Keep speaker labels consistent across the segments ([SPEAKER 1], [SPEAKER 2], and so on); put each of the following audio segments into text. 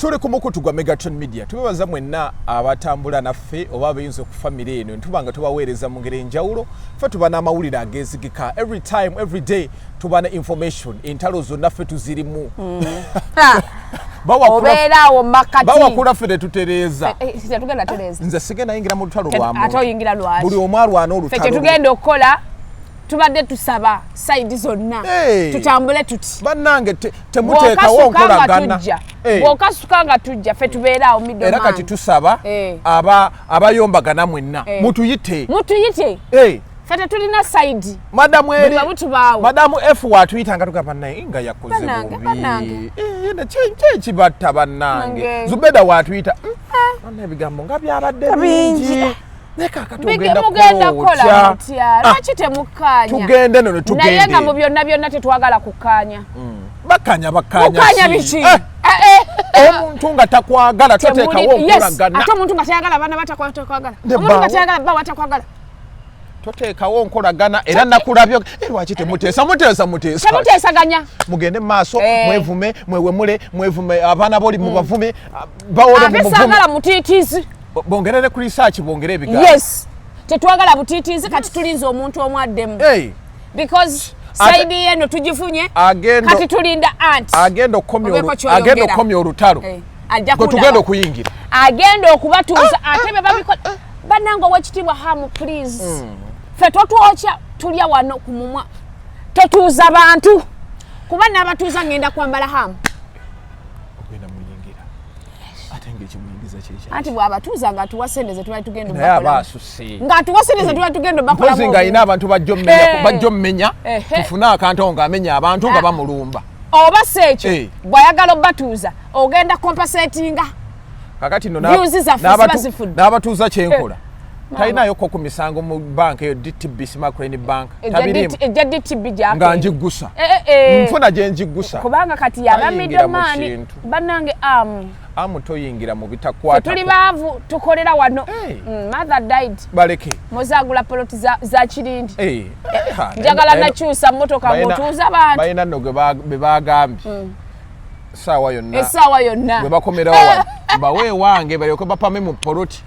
[SPEAKER 1] tuli ku mukutu gwa Megatron Media tubebaza mwenna abatambula naffe oba abayinza ku family eno ntubanga tubaweereza mu ngeri enjawulo ffe tubana amawulire agezigika every time every day tubana information entalo zonna ffe tuzirimu
[SPEAKER 2] obeerawo makati
[SPEAKER 1] bawakula ffe tetutereeza
[SPEAKER 2] tetugenda tereeza
[SPEAKER 1] nze sigenda yingira mu lutalo lwamu
[SPEAKER 2] ate oyingira lwaki
[SPEAKER 1] buli omu alwana olutalo
[SPEAKER 2] ffe tetugenda okukola tubadde tusaba side zonna tutambule tuti
[SPEAKER 1] bannange temuteekawo nkolagana
[SPEAKER 2] bw'okasuka nga tujja ffe tubeeraawo middleman
[SPEAKER 1] era kati tusaba abayombagana mwenna mutuyite ffe
[SPEAKER 2] tetulina side
[SPEAKER 1] madamu eri
[SPEAKER 2] babutubaawo
[SPEAKER 1] madamu F watuyitanga tugamba naye nga yakoze bubi kyekibatta bannange Zubedah watuyita ebigambo nga byabadde bingi
[SPEAKER 2] mugenda kola mutya lwaki temukkaanya
[SPEAKER 1] tugende no tugende
[SPEAKER 2] naye nga mu byonna tetwagala kukkaanya
[SPEAKER 1] bakkaanya
[SPEAKER 2] biki
[SPEAKER 1] omuntu nga takwagala toteekawo nkolagana
[SPEAKER 2] ate omuntu nga tayagala abaana batakwagala omuntu nga tayagala bba batakwagala
[SPEAKER 1] toteekawo nkolagana era nakulabyo lwaki
[SPEAKER 2] temuteesaganya
[SPEAKER 1] mugende maaso mwevume mwewemule mwevume abaana boli mubavume bawole mu muvume
[SPEAKER 2] abesagala mutiitiizi
[SPEAKER 1] bongerere ku research bongere ebigambo
[SPEAKER 2] yes tetwagala butiitiizi kati tulinze omuntu omwaddemu because side yeno tugifunye kati tulinda anti
[SPEAKER 1] agenda okomya olutalo tugenda okuyingira
[SPEAKER 2] agenda okubatuuza ate be babikola bannange owekitiibwa hamu please ffe totwokya tulya wano ku mumwa totuuza bantu kuba n'abatuuza ngenda kwambala hamu anti bw'abatuuza ng'atuwa sente ze tuba tugenda ng'atuwa sente ze tuba tugenda bakola
[SPEAKER 1] mpozi ng'ayina abantu bajja mmenya tufune akantu ng'amenya abantu nga bamulumba
[SPEAKER 2] oba si ekyo bw'ayagala obbatuuza ogenda compensatinga
[SPEAKER 1] kakati nno
[SPEAKER 2] n'abatuuza
[SPEAKER 1] kyenkola talinaayoko ku misango mu banka eyo DTB Smacrain Bank tabirimu
[SPEAKER 2] ejja DTB gyako
[SPEAKER 1] nga njiggusa nfuna gye njiggusa
[SPEAKER 2] kubanga kati yaba middleman bannange
[SPEAKER 1] toyingira mu bitakwata
[SPEAKER 2] tuli baavu tukolera wano mother died
[SPEAKER 1] baleke
[SPEAKER 2] mozaagula poloti za kirindi njagala nakyusa mmotoka mutuuza bantu balina
[SPEAKER 1] nno be bagambye essaawa
[SPEAKER 2] yonna
[SPEAKER 1] bwe bakomerawo bawe wange balyoke bapame mu poloti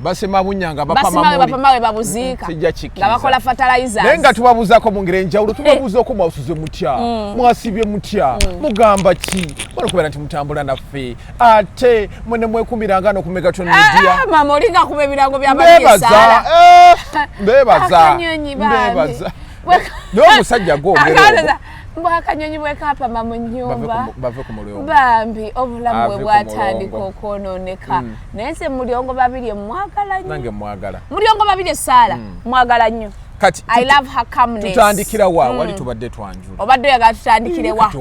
[SPEAKER 1] basema bunyanga
[SPEAKER 2] bapamawe babuziika nga bakola fertilizers
[SPEAKER 1] naye nga tubabuzaako mu ngeri enjawulo tubabuzaako mwasuze mutya mwasibye mutya mugamba ki kubeera nti mutambula naffe ate mwene mwekumiranga no ku Megatron Media
[SPEAKER 2] mama olinga kuba ebirango by'abayesaala
[SPEAKER 1] mbebaza n'omusajja gwogera
[SPEAKER 2] akanyonyi bwekapama mu nnyumba bambi obulamu bwe bwatandika okwonooneka naye nze muliongo babiri mwagala nnyo
[SPEAKER 1] nange mwagala
[SPEAKER 2] muliongo babiri esaala mwagala nnyo
[SPEAKER 1] kati
[SPEAKER 2] I love her calmness
[SPEAKER 1] tutandikira wa wali tubadde twanjula
[SPEAKER 2] obadde oyagala tutandikire wa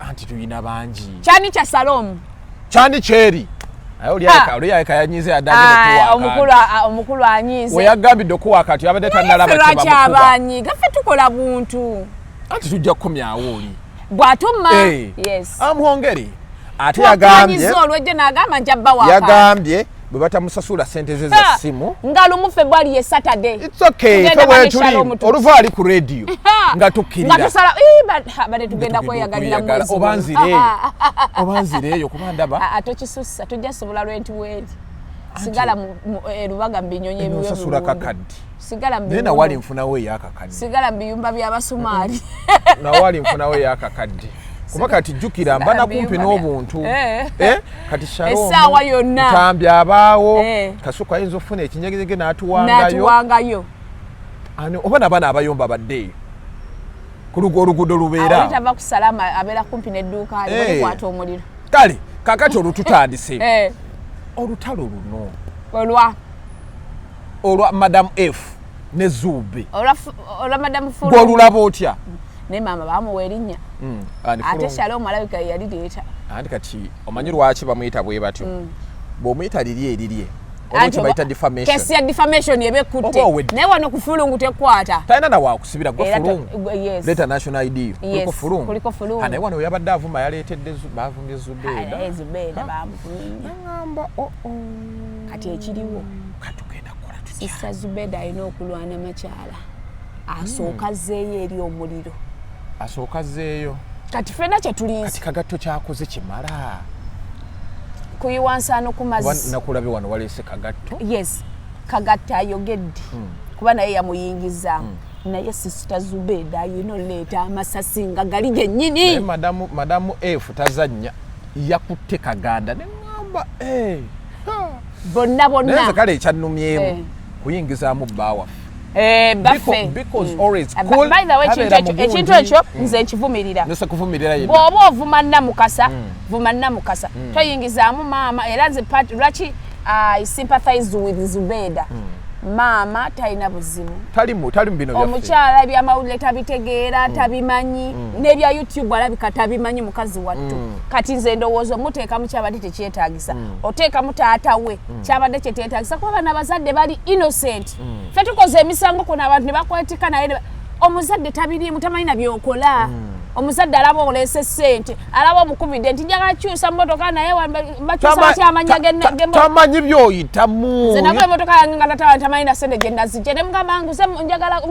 [SPEAKER 1] anti tuyina bangi
[SPEAKER 2] kyani kya Salomu
[SPEAKER 1] kyani kyeri oli yanyize
[SPEAKER 2] omukulu anyize
[SPEAKER 1] weyagambidde okuwaaka ati abadde tannalaba
[SPEAKER 2] kyebamukuba gaffe tukola buntu
[SPEAKER 1] anti tujja kukomyawo oli
[SPEAKER 2] bw'atumma yes
[SPEAKER 1] amuhongere ate yagambye bwe batamusasula sente ze za simu
[SPEAKER 2] nga lumu February ye Saturday
[SPEAKER 1] it's okay oluva ali ku radio nga tukkirira
[SPEAKER 2] nga tusala bade tugenda kweyagalira mwezi
[SPEAKER 1] obanzireeyo kuba ndaba
[SPEAKER 2] atokisusa tujja sobola rent weli sigala erubaga mbinyonye
[SPEAKER 1] ebyo kakaddi
[SPEAKER 2] sigala
[SPEAKER 1] mbiyumba nena wali nfunawo yakakaddi
[SPEAKER 2] sigala mbiyumba by'abasumaali
[SPEAKER 1] na wali nfunawo yakakaddi kuba kati jjukira mbana kumpi n'obuntu kati Shalom
[SPEAKER 2] essaawa yonna
[SPEAKER 1] tambi abaawo kasuka ayinza ofuna ekinyegege n'atuwangayo oba n'abaana abayomba baddeeyo ku oluguudo lubeera
[SPEAKER 2] awo tava ku Salama abeera kumpi n'edduuka likwata omuliro
[SPEAKER 1] kale kakati olututandise olutalo luno olwa Madam F ne Zube
[SPEAKER 2] olwa Madam Fulu
[SPEAKER 1] gw'olulaba otya
[SPEAKER 2] ne mama bamuwa erinnya ate Shalom alabika yali leeta
[SPEAKER 1] anti kati omanyi lwaki bamuyita bwe batyo bw'omuyita lirye omuntu bayita defamation
[SPEAKER 2] kesi ya defamation yebekutte naye wano ku Fulungu tekwata
[SPEAKER 1] talina na waakusibira gwe Fulungu leeta national ID kuliko Fulungu naye wano yabadde avuma yaleetedde bavumbye
[SPEAKER 2] Zubedah bamuvumye kati ekiriwo
[SPEAKER 1] katugenda kukola tutya
[SPEAKER 2] Sister Zubedah alina okulwana makyala asooka zeeyo eri omuliro
[SPEAKER 1] asooka zeeyo
[SPEAKER 2] kati fena kye tulinze
[SPEAKER 1] kati kagatto kyakoze kimala
[SPEAKER 2] kuyiwansano kumazzi
[SPEAKER 1] nakulabe wano walese kagatto
[SPEAKER 2] yes kagatta ayogedde kuba naye yamuyingiza naye sister Zubedah leeta amasasi nga gali gennyini
[SPEAKER 1] madamu F tazanya yakutte Kaganda ne ngamba
[SPEAKER 2] bonna
[SPEAKER 1] neze kale ekyannumyemu kuyingizaamu bbaawa
[SPEAKER 2] baffe
[SPEAKER 1] because always cool
[SPEAKER 2] by the way ekintu ekyo nze nkivumirira
[SPEAKER 1] nose kuvumirira yena
[SPEAKER 2] bw'oba ovuma Namukasa vuma Namukasa toyingizaamu maama era nze lwaki I sympathize with Zubedah maama talina buzibu
[SPEAKER 1] talimu bino byaffe
[SPEAKER 2] omukyala ebyamawulire tabitegeera tabimanyi n'ebya YouTube alabika tabimanyi mukazi wattu kati nze ndowooza muteekamu kyabadde tekyetaagisa oteekamu taata we kyabadde kyeteetaagisa kuba bana abazadde bali innocent ffe tukoze emisango kuno abantu ne bakwetika naye omuzadde tabiriimu tamanyi na byokola omuzadde alaba oleese ssente alaba omukubidde nti njagala kyusa mmotoka naye bakyusa batya amanya
[SPEAKER 1] tamanyi byoyitamu
[SPEAKER 2] nze nagula emmotoka yange nga tamanyi na ssente gye nazijja ne mugamba njagala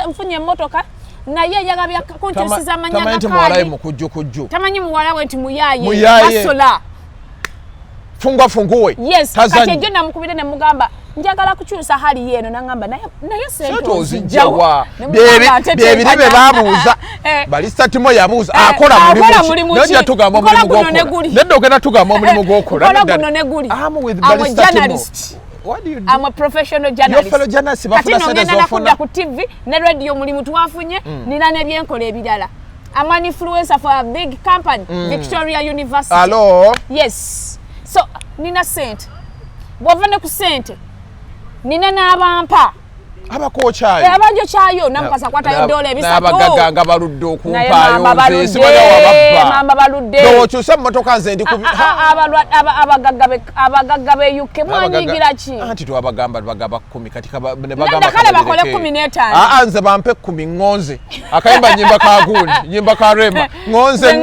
[SPEAKER 2] nfunye emmotoka naye njagala kunkyusiza amanya
[SPEAKER 1] gakaayi
[SPEAKER 2] tamanyi muwala we nti muyaaye basola
[SPEAKER 1] funguwe
[SPEAKER 2] yes kati ejjo namukubidde ne mugamba njagala kukyusa hali yeeno nangamba naye sente
[SPEAKER 1] ozijjawa byebire bye babuuza balisatimo yabuuza akola mulimu nojja tugamba omulimu gwokola nedda ogenda tugamba omulimu gwokola
[SPEAKER 2] I'm a professional journalist. Kati nongenda nakudda ku TV ne radio mulimu twafunye nina nebyenkola ebirala. I'm an influencer for a big company, Victoria University.
[SPEAKER 1] Hello?
[SPEAKER 2] Yes. So, nina sente. Bw'ova ne ku sente. Nina n'abampa.
[SPEAKER 1] Abakoochayo.
[SPEAKER 2] Abajo chayo Namukasa kwatayo dola ebisatu.
[SPEAKER 1] N'abagaganga baludde okumpaayo nze simanya wababba.
[SPEAKER 2] Mamba baludde.
[SPEAKER 1] N'okyusa emmotoka nze ndi ku
[SPEAKER 2] abagagga be UK mwanyigira ki?
[SPEAKER 1] Anti twabagamba bagaba 10 kati ne
[SPEAKER 2] bagamba kale bakole 15.
[SPEAKER 1] Nze bampe 10 ngonze. Akayimba nyimba ka gundi, nyimba ka Rema. Ngonze.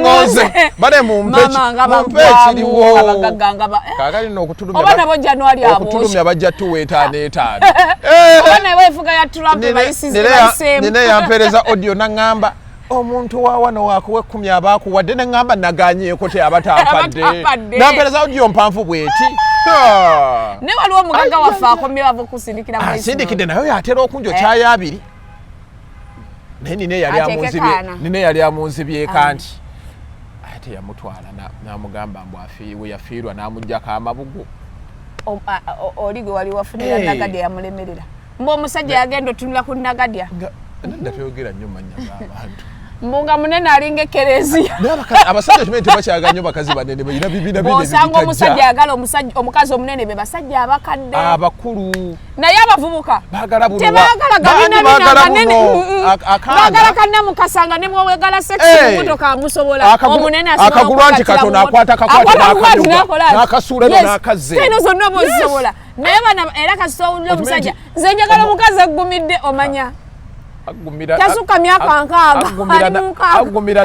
[SPEAKER 1] Bale mumpe kiriwo.
[SPEAKER 2] Abagaganga ba.
[SPEAKER 1] Kagali n'okutulumya.
[SPEAKER 2] Oba nabo January abo.
[SPEAKER 1] Okutulumya bajja tuweetaano.
[SPEAKER 2] Obana wefuga ya Trump bayisize bayisemu.
[SPEAKER 1] Nene yampereza audio nangamba omuntu wa wano wakuwe 10 abakuwadde ne ngamba naganyeko te abatampadde. Nampereza audio mpanvu bweti.
[SPEAKER 2] Ne waliwo omugagga waffe akomye bava kusindikira mu
[SPEAKER 1] sindikidde nayo yatera okunjo kya abiri. Naye nine yali amunzibye kanti. Ate yamutwala namugamba mbu afiiwe yafiirwa namujjako amabugu.
[SPEAKER 2] Oligo wali wafunira Nagadya yamulemerera. Mbo omusajja yagenda otunula ku Nagadya.
[SPEAKER 1] Nda tuyogera nnyo mannya g'abantu.
[SPEAKER 2] Mbunga munene alinga ekereziya.
[SPEAKER 1] Abasajja kimene tebakyaga nnyo bakazi banene balina bibina binene.
[SPEAKER 2] Osanga omusajja yagala omukazi omunene be basajja abakadde.
[SPEAKER 1] Abakulu.
[SPEAKER 2] Naye abavubuka.
[SPEAKER 1] Baagala buno.
[SPEAKER 2] Tebagala gabina binene. Baagala Namukasa nga ne mwegala sex mumotoka amusobola. Omunene asobola.
[SPEAKER 1] Akagulu anti katono akwata n'akasuula n'akazze.
[SPEAKER 2] Kino zonna bozisobola. Naye bana era kasitowulira omusajja. Nze njagala omukazi aggumidde omanya. Tasuka myaka nkaaga.
[SPEAKER 1] Agumira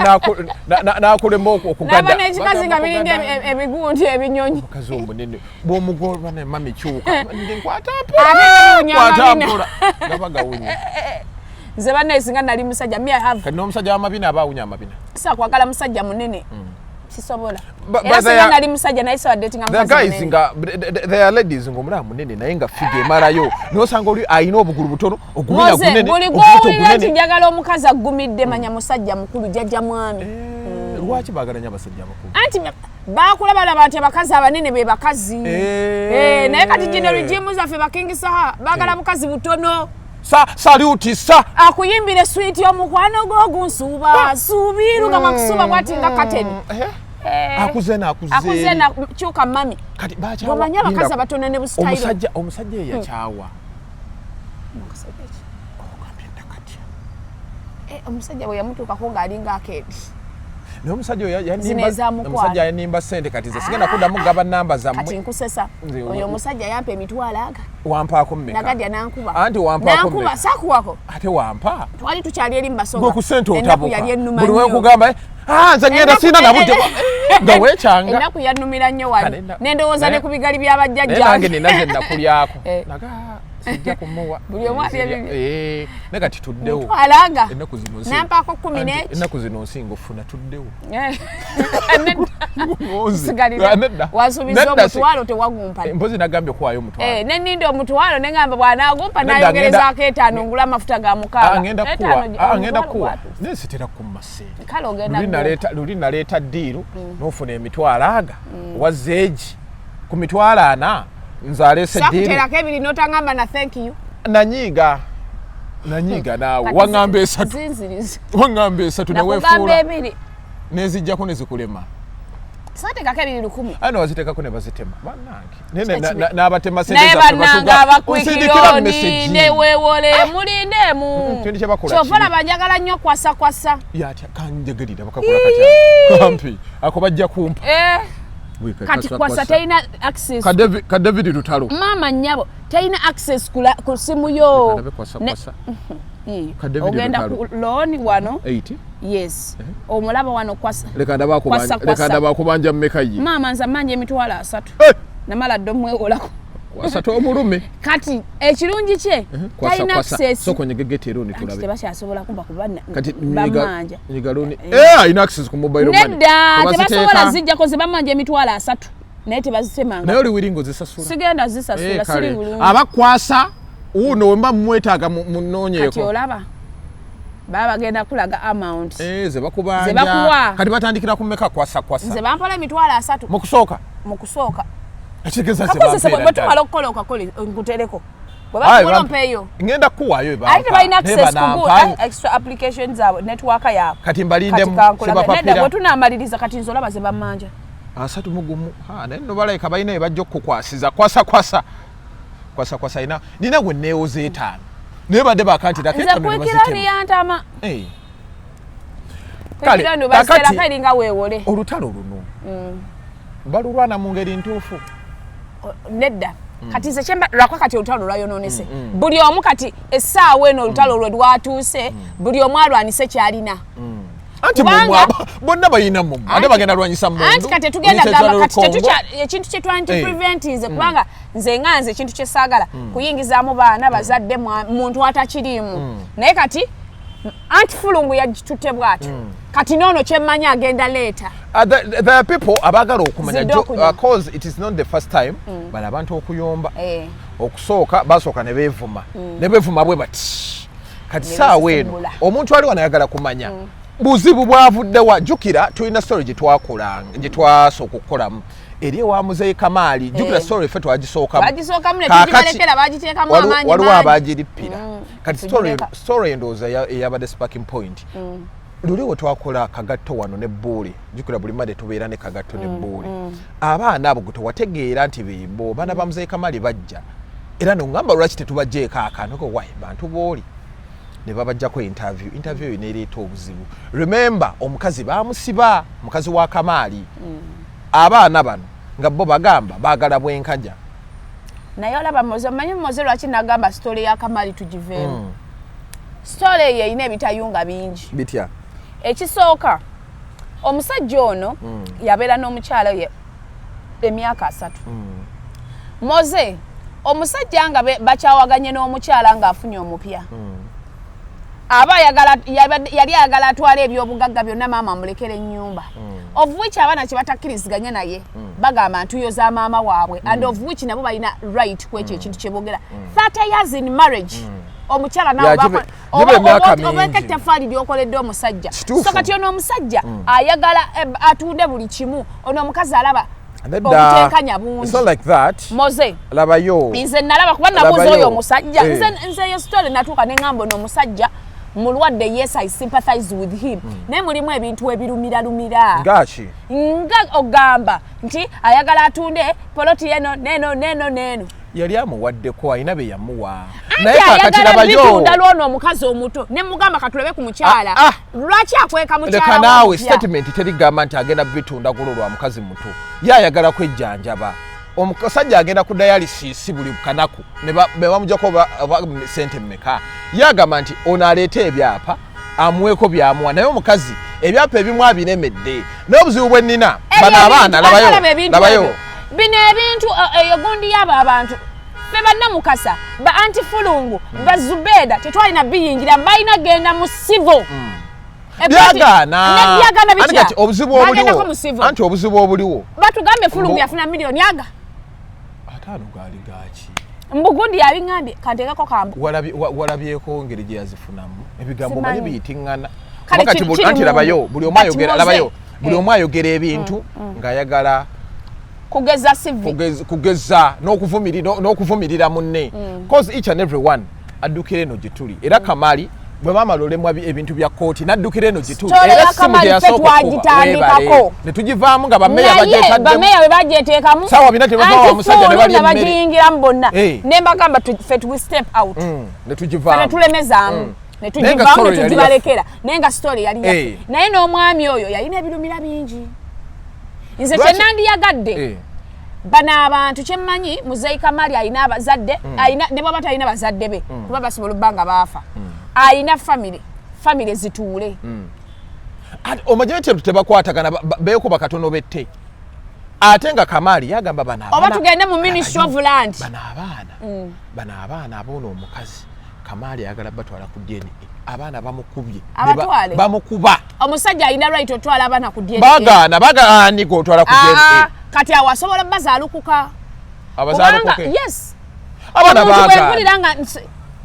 [SPEAKER 1] n'akulema okugadda.
[SPEAKER 2] N'aba n'ekikazi nga biringa ebigundi ebinyonyi.
[SPEAKER 1] Omukazi omunene bw'omugolwa ne mami kyuka.
[SPEAKER 2] Kwatampula.
[SPEAKER 1] Gaba gawunya.
[SPEAKER 2] Nze banneesinga nali musajja. Me I have.
[SPEAKER 1] Kati n'omusajja w'amabina aba awunya amabina.
[SPEAKER 2] Sakwagala musajja munene. Sisobola. Era singa nali musajja naye sawa dating
[SPEAKER 1] mukazi munene. The guys nga they are ladies ng'omulaba munene naye nga fige emalayo. N'osanga oli ayina obugulu butono ogumira gunene.
[SPEAKER 2] Buli gw'owulira nti njagala omukazi aggumidde manya musajja mukulu jjajja mwami.
[SPEAKER 1] Lwaki baagala nnyo abasajja abakulu?
[SPEAKER 2] Anti baakula balaba nti abakazi abanene be bakazi. Naye kati gino rigimu zaffe bakingisa baagala bukazi butono.
[SPEAKER 1] Saluti sa
[SPEAKER 2] akuyimbire sweet y'omukwano gw'ogunsuuba suubiruga makusuuba bwati nga kateni.
[SPEAKER 1] Akuze
[SPEAKER 2] kyuka mami
[SPEAKER 1] kati bacha
[SPEAKER 2] bamanya abakazi abatono ne busitayiro
[SPEAKER 1] omusajja eyakyawa
[SPEAKER 2] omusajja bwe yamutuukako ng'alinga akeedi
[SPEAKER 1] n'omusajja yanimba ssente kati ze sigenda kuddamu gaba namba zammwe
[SPEAKER 2] kati nkusesa oyo omusajja yampa emitwalo aga
[SPEAKER 1] wampaako mmeka
[SPEAKER 2] Nagadya nankuba
[SPEAKER 1] anti wampaako
[SPEAKER 2] nankuba sakuwako
[SPEAKER 1] ate wampa
[SPEAKER 2] twali tukyali eri mbasoga
[SPEAKER 1] gwe ku ssente otabuka buli wekugamba nze ngenda sina nabudde nga weekyanga
[SPEAKER 2] ennaku yannumira nnyo wano nendowooza ne ku bigali by'abajjajja
[SPEAKER 1] nange nina ze nakulyako naga sijja kumuwa
[SPEAKER 2] Bulyomu alye
[SPEAKER 1] nekati tuddewo
[SPEAKER 2] alaga
[SPEAKER 1] ennaku zino
[SPEAKER 2] nampako 10 n'ekyo
[SPEAKER 1] ennaku zino nsinga ofuna tuddewo
[SPEAKER 2] wasuubiza omutwalo tewagumpa
[SPEAKER 1] mpozi nagambye okuwaayo omutwalo
[SPEAKER 2] nenninda omutwalo nengamba bw'anaagumpa nayogerezaako 5 ngula amafuta ga
[SPEAKER 1] ngenda kuwa naye sitera kumma ssente luli naleeta ddiiru n'ofuna emitwalo aga wazzeegi ku mitwalo 4 nze aleese ddiiru
[SPEAKER 2] sakuteerako ebiri n'otangamba na thank you
[SPEAKER 1] nanyiiga naawe waŋŋamba esatu neweefuula nezijjako nezikulema
[SPEAKER 2] satekako ebiri 10
[SPEAKER 1] ano waziteekako ne bazitema bannange n'abatema
[SPEAKER 2] abakwikironi neweewole mulindeemu kyova laba njagala nnyo kwasa
[SPEAKER 1] yatya kanjagalira bakakola kampi ako bajja kumpa
[SPEAKER 2] kati kwasa talina access
[SPEAKER 1] ka David Lutalo
[SPEAKER 2] mama nnyabo talina access ku simu yo ogenda ku loan wano
[SPEAKER 1] 80
[SPEAKER 2] yes omulaba wano kwasa
[SPEAKER 1] leka ndabakubanja mmekayi
[SPEAKER 2] mama nza manje emitwalo 3 namala ddo mwewolako
[SPEAKER 1] kwasa to omulume
[SPEAKER 2] kati ekirungi kye talina access
[SPEAKER 1] soko nyegegetero ni tulabe
[SPEAKER 2] tebakyasobola kumba kubana
[SPEAKER 1] kati nyigaloni ina access ku mobile money
[SPEAKER 2] nedda tebasobola zijjako ze bamanje emitwalo 3 naye tebazisemanga
[SPEAKER 1] naye oli wiringo zisasula
[SPEAKER 2] sigenda zisasula siri bulungi
[SPEAKER 1] abakwasa uno wemba mwetaaga munoonyeeko
[SPEAKER 2] kati olaba baba bagenda kulaga amount
[SPEAKER 1] ze bakubanja kati batandikira kumeka kwasa
[SPEAKER 2] nze bampola emitwalo 3 mukusooka
[SPEAKER 1] ekigeza
[SPEAKER 2] bwetumala okukola okakole nkutereko bwebakukola mpeeyo
[SPEAKER 1] ngenda kuwaayo
[SPEAKER 2] ate balina access ku extra applications zaabwe network yaabwe
[SPEAKER 1] kati mbalindemu
[SPEAKER 2] nedda bwetunaamaliriza kati nze olaba ze bammanja
[SPEAKER 1] 3 mugumu naye nno balayika balina ebajja okukukwasiza kwasa ina nina gwe neewoze 5 naye badde bakantira
[SPEAKER 2] kwekirani yantama kwekirani baserako eringa weewole
[SPEAKER 1] olutalo luno balulwana mu ngeri ntuufu
[SPEAKER 2] nedda kati nze kyemba lwakwa kati olutalo lwayononese buli omu kati essaawa eno olutalo lwe lwatuuse buli omu alwanise kyalina
[SPEAKER 1] anti bonna balina mumu ate bagenda lwanyisa mundu
[SPEAKER 2] anti kati tugenda gamba kati ekintu kye twanti preventize kubanga nze nganze ekintu kye saagala kuyingizaamu baana bazadde muntu atakiriimu naye kati anti fulungu yagitutte bw'atyo kati noono kyemmanyi agenda leeta
[SPEAKER 1] there are people abagala okumanya cause it is not the first time bali abantu okuyomba okusooka basooka ne beevuma bwe bati kati saawa eno omuntu ali wanayagala kumanya buzibu bwavuddewa jjukira tulina story gye twasooka okukolamu eri ewa muzeeyi Kamaali jjukira story ffe waliwo abagirippira kati story endowooza eyabadde sparking point luli we twakola kagatto wano ne bbuuli jjukira buli made tubeera ne kagatto ne bbuuli abaana abo gwe tewategeera nti beebo baana ba muzeeyi Kamaali bajja era nongamba lwaki tetubajjeeko akaanoko wayi bantu booli ne babajjako interview eyo neereeta obuzibu remember omukazi baamusiba mukazi wa Kamaali abaana bano nga bo bagamba baagala bwenkaja
[SPEAKER 2] naye olaba manyi mumoze lwaki nagamba story ya Kamaali tugiveemu story eyo erina ebitayunga bingi
[SPEAKER 1] bitya
[SPEAKER 2] ekisooka omusajja ono yabeera n'omukyala ye emyaka 3 moze omusajja nga bakyawaganye n'omukyala ng'afunye omupya yali ayagala atwala ebyobugagga byonna maama amulekera ennyumba of which abaana kye batakkiriziganya naye bagamba ntuyoza maama waabwe and of which nabo balina right ku ekyo ekintu kye boogera 30 years in marriage omukyala nawe obeka ettafaali lyokoledde omusajja so kati ono omusajja ayagala atunde buli kimu ono omukazi alaba obutenkanya bungi moze
[SPEAKER 1] labayo
[SPEAKER 2] nze nalaba kuba nabuuza oyo omusajja nze eyo story natuuka ne ŋŋamba ono omusajja mulwadde yes I sympathize with him naye mulimu ebintu ebirumira nga ogamba nti ayagala atunde poloti eno neno
[SPEAKER 1] yali amuwaddeko alina be yamuwa
[SPEAKER 2] naye kakati labayo lwono omukazi omuto ne mugamba katulebe ku mukyala lwaki akweka mukyala
[SPEAKER 1] leka naawe statement terigamba nti agenda bitunda gulo lwa mukazi muto yayagala kwejjanjaba omusajja agenda ku dialysis buli kanaku ne bamujjako sente mmeka yagamba nti ono aleeta ebyapa amuweeko byamuwa naye omukazi ebyapa ebimu abinemedde n'obuzibu bwe nnina bano abaana labayo
[SPEAKER 2] bino ebintu eyo gundi yabo abantu fe Namukasa ba antifulungu ba Zubedah tetwalina biyingira mbayina genda mu civil
[SPEAKER 1] byagana anti obuzibu obuliwo anti obuzibu obuliwo
[SPEAKER 2] batugambe fulungu yafuna milioni aga
[SPEAKER 1] atano gali gachi
[SPEAKER 2] mbugundi yabingambye kantegako kambu
[SPEAKER 1] walabyeko ngeri gye yazifunamu ebigambo mali biyitingana wakati anti labayo buli omu ayogera labayo buli omu ayogera ebintu ng'ayagala kugeza n'okuvumirira munne cause each and every one addukira eno gye tuli era Kamali bwe bamala olemwa ebintu bya kooti naddukira eno gye tuli era simu gye yasooka ne tugivaamu nga bameya
[SPEAKER 2] bagyeteekamu
[SPEAKER 1] sawa bina tebavaawo omusajja ne bali emmere
[SPEAKER 2] bagiyingiramu bonna ne mbagamba ffe we step out
[SPEAKER 1] ne tugivaamu
[SPEAKER 2] tulemezaamu ne tugivaamu ne tugibalekera naye nga story yali yaffe naye n'omwami oyo yalina ebirumira bingi nze kyenandiyagadde bano abantu kyemmanyi Muzeeyi Kamali alina abazadde ne bwaba talina bazadde be kuba basobola obbanga baafa alina famire zituule
[SPEAKER 1] omanyi nti tebakwatagana beeko bakatono bette ate nga Kamali yagamba bano
[SPEAKER 2] oba tugende mu Ministry of Land
[SPEAKER 1] bano abaana aboono omukazi Kamali ayagala batwala ku DNA abaana bamukubye bamukuba
[SPEAKER 2] omusajja alina right otwala abaana ku DNA
[SPEAKER 1] bagaani gotwala ku DNA
[SPEAKER 2] kati awasobola bazaalukuka
[SPEAKER 1] abazaalukuke
[SPEAKER 2] yes
[SPEAKER 1] abaana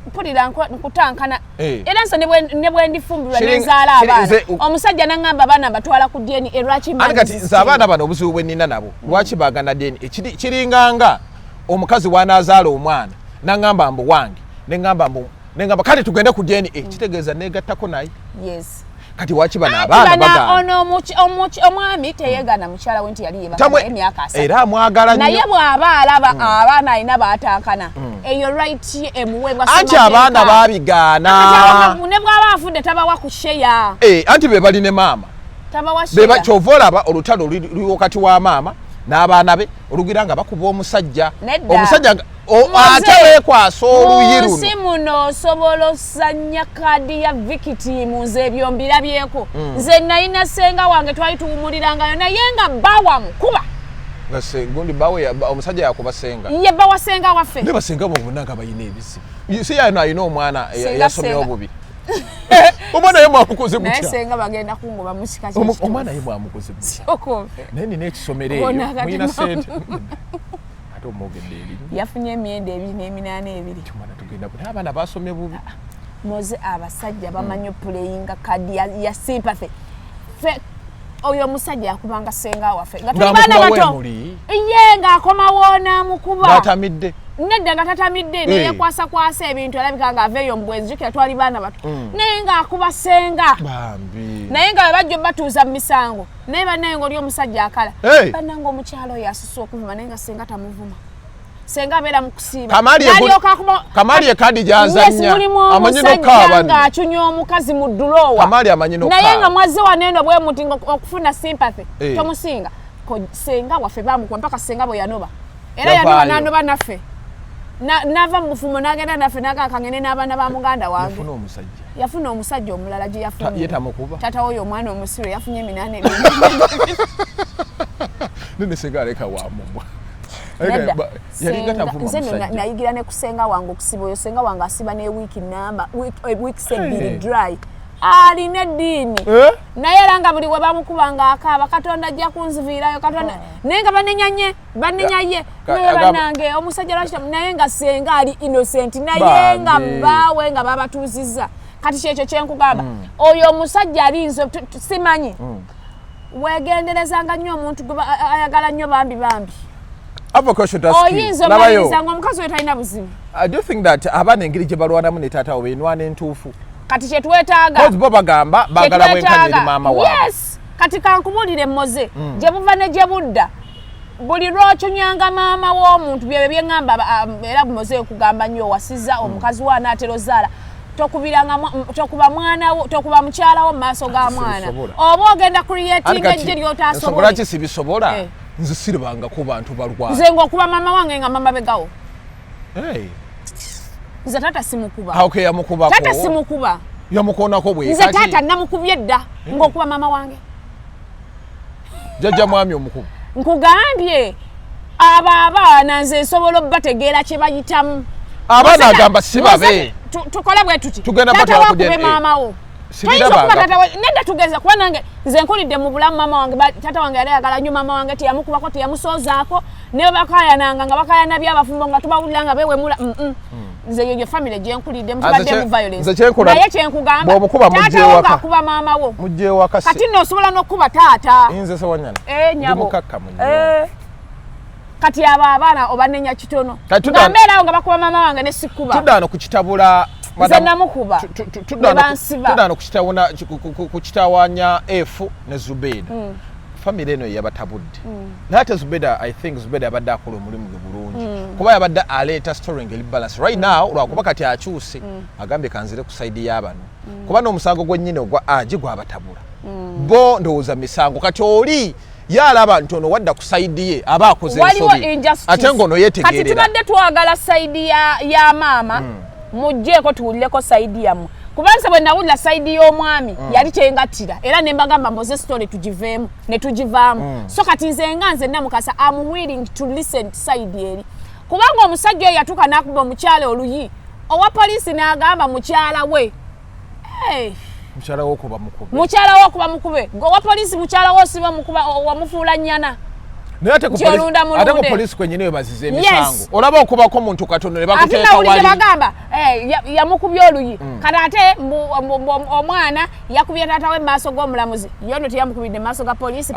[SPEAKER 2] mpulira nkutankana era nsa ne bwe ndifumbirwa nenzaala abaana omusajja nangamba abaana batwala ku DNA lwaki
[SPEAKER 1] kati nze abaana bano obuzibu bwe nnina nabo lwaki baagana DNA kiringanga omukazi wanaazaala omwana nangamba mbu wange nengamba kati tugende ku DNA kitegeeza negattako naye
[SPEAKER 2] yes
[SPEAKER 1] kati waki bana abaana bagana
[SPEAKER 2] omwami teyegana mukyala we nti yali yebaka emyaka 7
[SPEAKER 1] era amwagala nnyo
[SPEAKER 2] naye bw'aba alaba abaana alina baatankana eyo right ye emuwebwa
[SPEAKER 1] anti abaana babigaana
[SPEAKER 2] ne bw'aba afudde tabawa ku sheya
[SPEAKER 1] anti be bali ne maama
[SPEAKER 2] tabawa sheya
[SPEAKER 1] kyova olaba olutalo luli wakati wa maama n'abaana be olugira nga bakuba omusajja ate weekwasa oluyi luno
[SPEAKER 2] si muno osobola osanya kadi ya victim nze ebyo mbirabyeko nze nalina senga wange twali tuwumulirangayo naye nga bawa mukuba
[SPEAKER 1] gundi bawe omusajja yakuba senga
[SPEAKER 2] ye bawa senga waffe
[SPEAKER 1] ne basenga bobunanga bayina ebizibu si yano ayina omwana yasomye obubi omwana ye mwamukoze mutya
[SPEAKER 2] naye senga bagenda kungoba musika
[SPEAKER 1] omwana ye mwamukoze mutya naye nina ekisomero eyo muyina sente ate omwogedde eri
[SPEAKER 2] yafunye emyenda 282
[SPEAKER 1] tumana tugenda buli abaana basomye bubi
[SPEAKER 2] moze abasajja bamanyi puleyinga kadi ya sympathy oyo omusajja yakubanga senga waffe nga tubana bato ye ng'akomawo n'amukuba
[SPEAKER 1] ngatamidde
[SPEAKER 2] nedda nga tatamidde neyekwasa ebintu alabika nga aveeyo mubwenzi jukira twali baana bato naye ng'akuba senga naye nga bebajja batuuza mu misango naye bannaye ng'oli omusajja akala bannanga omukyalo oyo asusa okuvuma naye nga senga tamuvuma senga abeera mu kusiiba
[SPEAKER 1] Kamali ekadi gyazannya amanyi n'okaaba
[SPEAKER 2] ng'acunya omukazi mu dduloowa naye nga mwazze waneeno bwe muti okufuna sympathy tomusinga senga waffe bamukuba mpaka senga bwe yanoba era yanoba n'anoba naffe nava mu bufumo n'agenda naffe n'agakangene n'abaana ba muganda wange yafuna omusajja omulala gye yafunye tata oyo omwana omusiru yafunye 8
[SPEAKER 1] nene senga aleka wamumwa
[SPEAKER 2] nze nayigira ne kusenga wange okusiba oyo senga wange asiba ne wiiki 2 dry alina eddiini naye era nga buli we bamukubanga akaaba katonda ajja kunziviirayo katonda naye nga banenyaye naye bannange omusajja lwaki naye nga senga ali innocent naye nga baawe nga babatuuzizza kati kyekyo kyenkugamba oyo omusajja alinze simanyi wegenderezanga nnyo omuntu gwe ayagala nnyo bambi oyinza omaliriza ng'omukazi we talina buzibu
[SPEAKER 1] I do think that abaana engeri gye balwanamu ne taata we enwana entuufu
[SPEAKER 2] kati kyetwetaaga
[SPEAKER 1] bo bagamba baagala bwenkanya eri maama waabwe
[SPEAKER 2] yes kati kankubulire moze gye buva ne gye budda buli lw'ocunyanga maama w'omuntu byebyo bye ŋŋamba era moze kugamba nnyo owasiza omukazi we anaatera ozzaala tokuba mukyala wo mu maaso ga mwana oba ogenda creatinga ejje ly'otaasobola
[SPEAKER 1] ki sibisobola nze siribanga ku bantu balwala
[SPEAKER 2] nze ng'okuba maama wange nga mama begawo nze taata simukuba taata simukuba
[SPEAKER 1] yamukoonako bwe
[SPEAKER 2] nze taata namukubye dda ng'okuba maama wange
[SPEAKER 1] jjajja mwami omukuba
[SPEAKER 2] nkugambye abaana nze nsobola obbategeera kye bayitamu
[SPEAKER 1] abaana agamba si babe
[SPEAKER 2] tukole bwe tuti
[SPEAKER 1] tugenda
[SPEAKER 2] tata wakube maama wo nedda tugeza kuba nange nze nkulidde mu bulamu maama wange tata wange yali ayagala nnyo maama wange teyamukubako teyamusoozaako ne bakayananga nga bakayana byabafumbo nga tubawulira nga bewemula nze yo family gye nkulidde mutubadde mu violence naye kyenkugamba tata wo ng'akuba maama wo kati nno osobola n'okkuba taata
[SPEAKER 1] nze sewanyana
[SPEAKER 2] nyabo kati abo abaana obanenya kitono ngambeerawo nga bakuba maama wange ne sikkuba
[SPEAKER 1] tuddaano ku kitabula
[SPEAKER 2] nze namukuba
[SPEAKER 1] tuddaano ku kitawanya F ne Zubedah family eno yabatabudde naye ate Zubedah I think Zubedah yabadde akola omulimu gwe bulungi kuba yabadde aleeta story ngeri balance right now lwakuba kati akyuse agambye kanzire ku side y'abano kuba n'omusango gwennyini ogwa aji gwabatabula bo ndowooza misango kati oli yalaba ntono wadda ku side ye aba akoze ensobi ate ngono yetegerera
[SPEAKER 2] kati tubadde twagala side ya maama mujjeeko tuwulireko side yammwe kubanza bwe nawulira side y'omwami yali kyengattira era ne mbagamba mboze story tugiveemu ne tugivaamu so kati nze nga nze Namukasa am willing to listen side eri kubanga omusajja oyo yatuuka n'akuba omukyala oluyi owa poliisi n'agamba mukyala we
[SPEAKER 1] mukyala
[SPEAKER 2] w'okuba mukube owa poliisi mukyala wo siba mukuba wamufuula nnyana
[SPEAKER 1] naye ate ku poliisi kwennyini we bazize emisango olaba okubako muntu katono ne bakuteeka wali
[SPEAKER 2] bagamba yamukubye oluyi kati ate omwana yakubye taata we maaso g'omulamuzi yo nno teyamukubidde maaso ga poliisi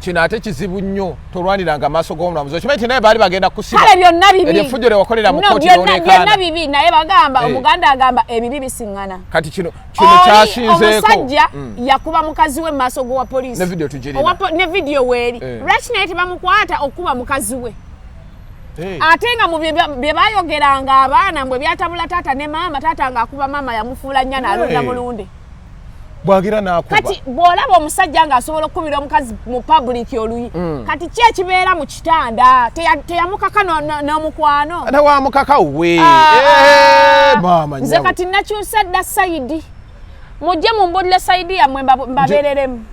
[SPEAKER 1] kino ate kizibu nnyo tolwaniranga maaso g'omulamuzi okimanyi ti naye baali bagenda kusiba
[SPEAKER 2] kale byonna bibi
[SPEAKER 1] efujjo lye wakolera mu kooti
[SPEAKER 2] byonna bibi naye bagamba omuganda agamba ebibi bisiŋŋana
[SPEAKER 1] kati kino kyasinzeeko
[SPEAKER 2] omusajja yakuba mukazi we maaso g'owa poliisi ne vidiyo weeri naye tebamukwata okuba mukazi we ate nga mu bye bayogeranga abaana mbwe byatabula taata ne maama taata ng'akuba maama yamufuula nnyana alonda mulunde
[SPEAKER 1] bwagira n'akuba
[SPEAKER 2] kati bw'olaba omusajja ng'asobola okukubira omukazi mu public oluyi kati ki ekibeera mu kitanda teyamukaka n'omukwano
[SPEAKER 1] ate wamukaka we maama
[SPEAKER 2] nze kati nakyusa dda sayidi mujje mumbulire sayidi yammwe mbabeereremu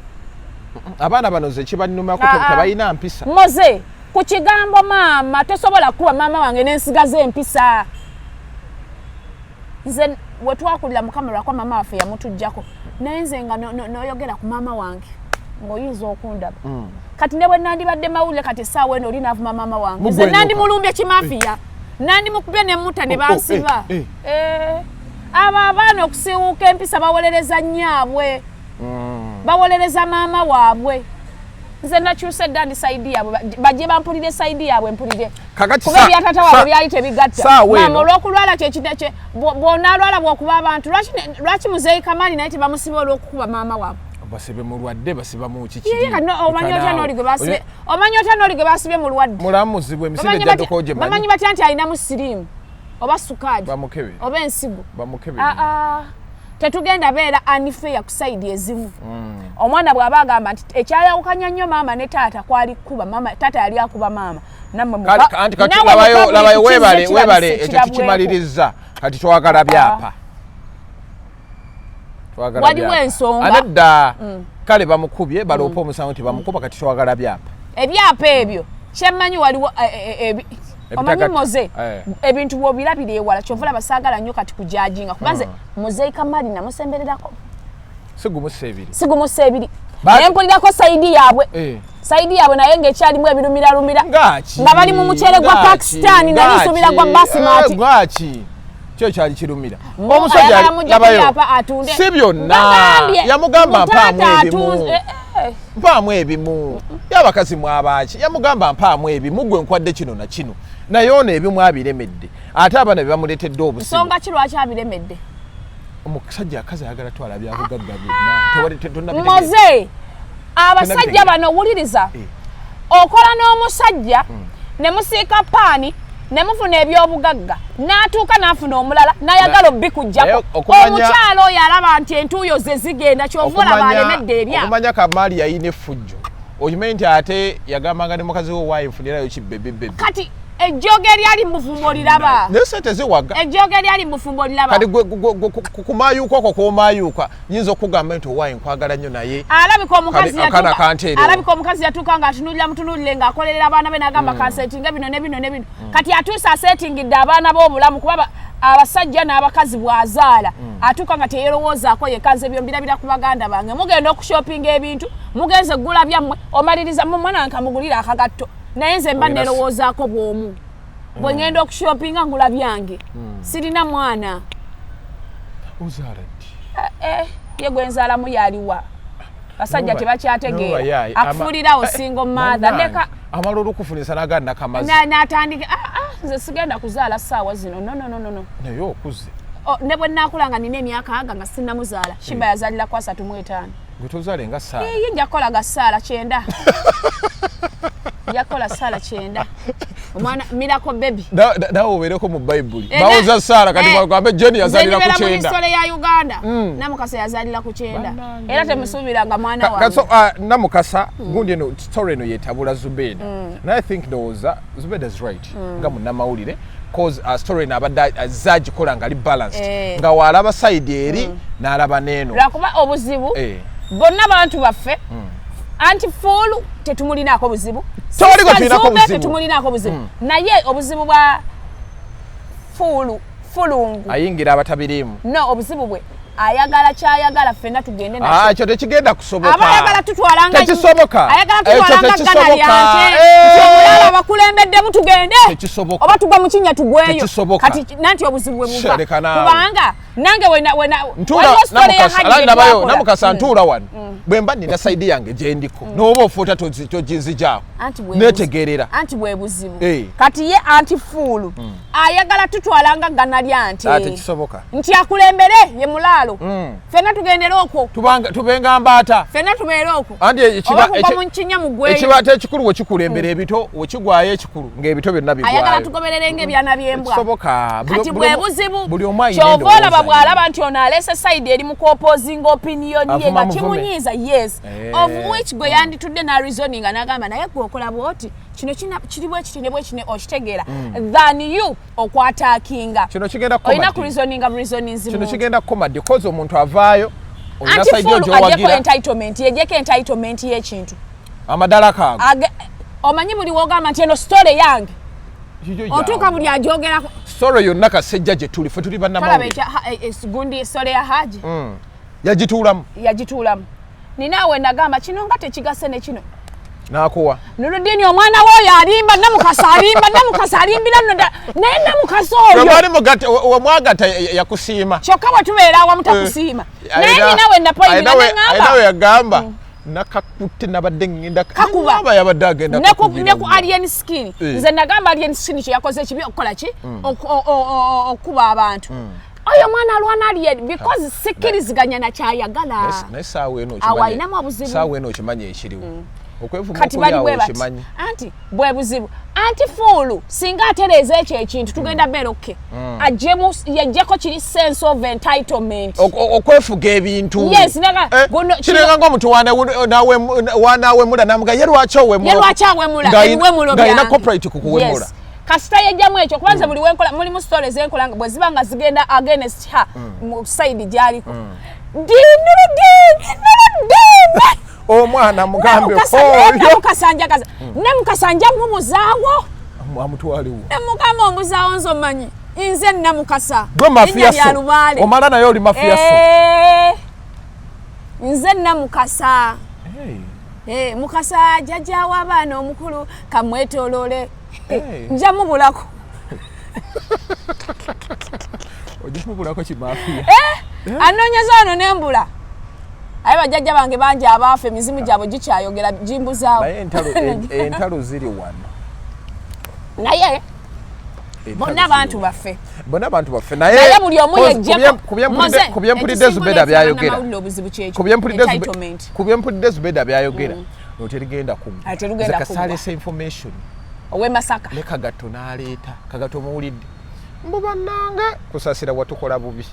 [SPEAKER 1] abaana bano ze kibanumako tebalina mpisa
[SPEAKER 2] moze ku kigambo maama tosobola kuba maama wange n'ensigaza empisa nze we twakulira mukama lwakwa maama waffe yamutujjako naye nze nga n'oyogera ku maama wange ng'oyinza okundaba kati ne bwe nandibadde mawulire kati essaawa eno oli naavuma maama wange nze nandimulumbye kimafiya nandimukubye ne mutta ne bansiba abo abaana okusiiwuuka empisa bawolereza nnyaabwe bawolereza maama waabwe nze nakyuse dda ndi sayidi yaabwe bajje bampulire sayidi yaabwe mpulire kuba ebyatata waabwe byali tebigatta maama olw'okulwala kyekidekye bw'onaalwala bw'okuba abantu lwaki muzeeyi Kamali naye tebamusiba olw'okukuba maama waabwe
[SPEAKER 1] basibe mulwadde basibamu
[SPEAKER 2] omanyi otya n'oli gwe basibye mulwadde
[SPEAKER 1] mulamuzibwe emisinde ejjaddukoje
[SPEAKER 2] bamanyi batya nti alinamu siriimu oba sukaadi oba ensigo tetugenda beera anifeya ku sayidi ezimu omwana bw'aba agamba nti ekyayawukanya nnyo maama ne taata kwali kuba maama taata yali akuba maama
[SPEAKER 1] kati labayo weebale ekyo tukimaliriza kati twagala byapa
[SPEAKER 2] waliwo ensonga
[SPEAKER 1] anedda kale bamukubye baloopa omusango tebamukuba kati twagala byapa
[SPEAKER 2] ebyapa ebyo kyemmanyi waliwo omanyi moze ebintu bw'obirabira ewala kyova olaba saagala nnyo kati kujajinga kubanze muzeeyi Kamali namusembererako sigumusa ebiri naye mpulirako sayidi yaabwe naye ng'ekyalimu ebirumiralumira nga bali mu muceere gwa Pakistan nalisumira gwa basimati
[SPEAKER 1] kyo kyali kirumira omusajja labayo si byonna yamugamba mpaamu ebimu y'abakazi mwabaki yamugamba mpaamu ebimu gwe nkwadde kino na kino naye ono ebimu abiremedde ate abaana bye bamuleetedde obusibu
[SPEAKER 2] nsonga ki lwaki abiremedde
[SPEAKER 1] omusajja akazi ayagala twala byabugagga byonna
[SPEAKER 2] moze abasajja bano wuliriza okola n'omusajja ne musiika paani ne mufuna ebyobugagga n'atuuka n'afuna omulala n'ayagala obbikujjako omukyalo oyo alaba nti entuuyo ze zigenda kyova olaba alemedde ebyabo
[SPEAKER 1] okumanya Kamali yayina effujjo okimanyi nti ate yagambanga ne mukazi we waayifunirayo kibbebebebe
[SPEAKER 2] kati ejjoge lyali mufumbo liraba
[SPEAKER 1] nesente ziwaga
[SPEAKER 2] ejjoge lyali mufumbo liraba
[SPEAKER 1] kati kumayuka okwo komayuka nyinza okugamba nti owaye nkwagala nnyo naye
[SPEAKER 2] alabika omukazi yatuuka nga atunulira mutunulire ng'akolerera abaana be n'agamba kansetinga bino ne bino ne bino kati atuusa asetingidde abaana b'obulamu kuba abasajja n'abakazi bw'azaala atuuka nga teyerowoozaako yekanze ebyo mbirabira ku baganda bange mugenda okushopinga ebintu mugenze gula byammwe omaliriza mu mwana nkamugulira akagatto naye nze mba nerowoozaako bw'omu bwe ngenda okushopinga ngula byange sirina mwana ye gwe nzaalamu yaliwa basajja tebakyategeera akufuulirawo single mother ndeka
[SPEAKER 1] amala olukufunisa naganda kamazi
[SPEAKER 2] n'atandika nze sigenda kuzaala ssaawa zino no
[SPEAKER 1] naye okuze
[SPEAKER 2] ne bwe nnaakula nga nina emyaka aga nga sinnamuzaala shiba yazaalira ku 35
[SPEAKER 1] gwe tozaale nga ssaala
[SPEAKER 2] ye njakola ga ssaala 9 njakola ssaala 9 omwana mirako baby
[SPEAKER 1] nawe obeereko mu bayibuli bawoza ssaala kati bagambe jeni yazaalira ku 9
[SPEAKER 2] histoire ya Uganda Namukasa yazaalira ku 9 era temusuubiranga mwana wange
[SPEAKER 1] Namukasa gundi eno story eno yetabula Zubedah and I think Zubedah's right nga munnamawulire cause story n'abadde azagikola nga ali balanced nga walaba side eri n'alaba neeno
[SPEAKER 2] lwakuba obuzibu bonna bantu baffe anti fulu tetumulinaako buzibu tetumulinaako buzibu naye obuzibu bwa fulungu
[SPEAKER 1] ayingira abatabiriimu
[SPEAKER 2] no obuzibu bwe ayagala kyayagala ffenna tugende nakyo
[SPEAKER 1] ekyo tekigenda kusoboka
[SPEAKER 2] abayagala tutwalanga
[SPEAKER 1] tekisoboka
[SPEAKER 2] gana lyante kyomulala abakulembeddemu tugende oba tugwa mu kinnya tugweyo kati nanti obuzibu bwe buva kubanga nange
[SPEAKER 1] Namukasa ntuula wano bwe mba nina sayidi yange gye ndiko n'oba ofuuta toginzijaako neetegerera
[SPEAKER 2] anti bwe buzibu kati ye anti fuulu ayagala tutwalanga gana lyante
[SPEAKER 1] tekisoboka
[SPEAKER 2] nti akulembere ye mulaalo ffenna tugendere okwo
[SPEAKER 1] tubenga mbaata
[SPEAKER 2] ffenna tubeere okwo
[SPEAKER 1] ekibaata ekikulu we kikulembera ebito we kigwayo ekikulu ng'ebito byonna bigwayo
[SPEAKER 2] ayagala tugoberere ng'ebyana by'embwa
[SPEAKER 1] kati
[SPEAKER 2] bwe buzibu kyova olaba bw'alaba nti ono alese sayidi eri mu kuopposinga opinion ye nga kimunyiiza yes of which gwe yanditudde n'areasoninga n'agamba naye gwe okola bw'oti kino kiri bwe kiti ne bwe kine okitegeera than you okwataakinga olina ku reasoninga mu reasonings
[SPEAKER 1] kino kigenda kukomadde kozi omuntu avaayo
[SPEAKER 2] olina sayidi ogyowagirako entitlement yegyeko entitlement y'ekintu
[SPEAKER 1] amadala kaago
[SPEAKER 2] omanyi buli wogamba nti eno story yange otuuka buli ajogerako
[SPEAKER 1] story yonna kasejja gye tuli ffe tuli bannamawulire
[SPEAKER 2] gundi story ya Haji
[SPEAKER 1] yagituulamu
[SPEAKER 2] ninaawe nagamba kino nga tekigase ne kino
[SPEAKER 1] nakuwa
[SPEAKER 2] Nuluddini omwana w'oyo alimba Namukasa alimbira nno naye Namukasa oyo
[SPEAKER 1] wamwagata yakusiima
[SPEAKER 2] kyokka bwe tubeera awamu takusiima naye ninawe napoyingira
[SPEAKER 1] nawe yagamba nakakutte nabadde ngenda
[SPEAKER 2] kakuba
[SPEAKER 1] yabadde agenda
[SPEAKER 2] ne ku alien skin nze nagamba alien skin kye yakoze ekibi okukola ki okuba abantu oyo mwana alwana alien because sikkiriziganya na kyayagala
[SPEAKER 1] naye saawa eno
[SPEAKER 2] awalinamu obuzibu
[SPEAKER 1] saawa eno okimanyi ekiriwo
[SPEAKER 2] kati bali bwe bati anti bwe buzibu anti fuulu singa atereeza ekyo ekintu tugenda beroke yajjeko kiri sense of entitlement
[SPEAKER 1] okwefuga ebintu
[SPEAKER 2] yes
[SPEAKER 1] kirenga ng'omuntu wanawemula namuga ye lwaki owemula ng'alina copyright kukuwemula
[SPEAKER 2] kasita yejjamu ekyo kubanza buli wenkola mulimu story zenkola bwe ziba nga zigenda against her mu side gy'aliko
[SPEAKER 1] omwana mugambe
[SPEAKER 2] Namukasanjagaza Namukasanja mumuzaawo
[SPEAKER 1] amutwaliwo
[SPEAKER 2] namugamba omuzaawo nzo omanyi nze Namukasa
[SPEAKER 1] gwe mafiyaso omala naye oli mafiyaso
[SPEAKER 2] nze Namukasa Mukasa jjajja w'abaana omukulu kamwetooloole nja mubulako
[SPEAKER 1] ojja mubulako kimafiya
[SPEAKER 2] anoonyeza wano nembula aye bajjajja bange bangi abaafa emizimu gyabwe gikyayogera gimbuzaawo
[SPEAKER 1] naye entalo ziri wano
[SPEAKER 2] naye bonna bantu baffe
[SPEAKER 1] naye
[SPEAKER 2] buli omu
[SPEAKER 1] ku byempulidde Zubedah byayogera ku byempulidde Zubedah byayogera noterigenda kukasalesa information
[SPEAKER 2] owe Masaka
[SPEAKER 1] ne Kagato n'aleeta Kagato muwulidde mbu bannange kusasira watukola bubi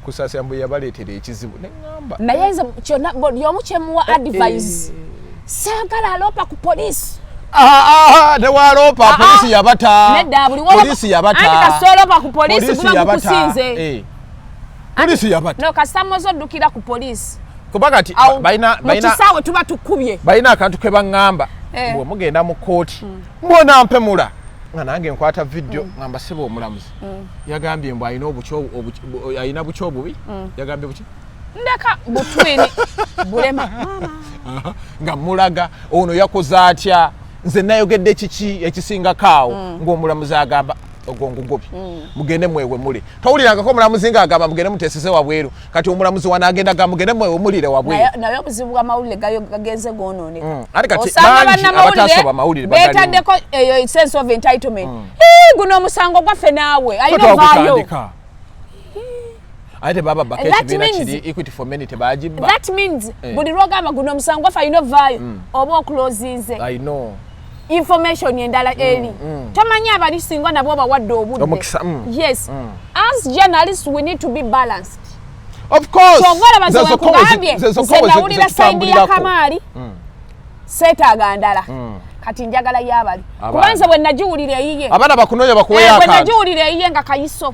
[SPEAKER 1] kusasira mbu yabaleetera ekizibu neŋŋamba
[SPEAKER 2] naye kyonna buli omu kyemuwa advice saagala alopa ku poliisi
[SPEAKER 1] ne walopa polisi yabata.
[SPEAKER 2] Nedda buli
[SPEAKER 1] polisi yabata.
[SPEAKER 2] Andi kasolopa ku polisi kuba kusinze.
[SPEAKER 1] Polisi yabata.
[SPEAKER 2] No kasamozo dukira ku polisi.
[SPEAKER 1] Kubagati baina
[SPEAKER 2] mukisawe tuba tukubye.
[SPEAKER 1] Baina akantu ke bangamba. Bwe mugenda mu kooti. Mbona mpemula. Nga nange nkwata video ngamba sebo omulamuzi. Yagambye mbu ayina bucho bubi. Yagambye buki?
[SPEAKER 2] Ndeka butwini bulema
[SPEAKER 1] mama. Nga mulaga ono yakoze atya. Nze nayogedde kiki ekisinga kaawo ng'omulamuzi agamba ogongo gobi mugende mwewe muli tawuliranga ko omulamuzi nga agamba mugende mutesese wabweru kati omulamuzi wanagenda ga mugende mwewe mulire wabweru
[SPEAKER 2] nayo buzibu bwa mawulire gagenze gonone
[SPEAKER 1] ati kati banji abatasoba mawulire
[SPEAKER 2] betaddeko eyo sense of entitlement guno omusango gwaffe naawe ayinovayo
[SPEAKER 1] ate baba baketi bina kiri equity for many tebajibba
[SPEAKER 2] that means buli rogama guno omusango gwaffe ayinovayo oba okulozinze
[SPEAKER 1] I know
[SPEAKER 2] information yendala eri tamanya abali singo nabo bawadde obudde yes as journalists we need to be balanced
[SPEAKER 1] of course
[SPEAKER 2] there's a kugambye side ya kamali seta ndala kati njagala yabali kubanza bwe najiwulira yiye
[SPEAKER 1] abana bakunonya bakuweya
[SPEAKER 2] bwe najiwulira yiye nga kayiso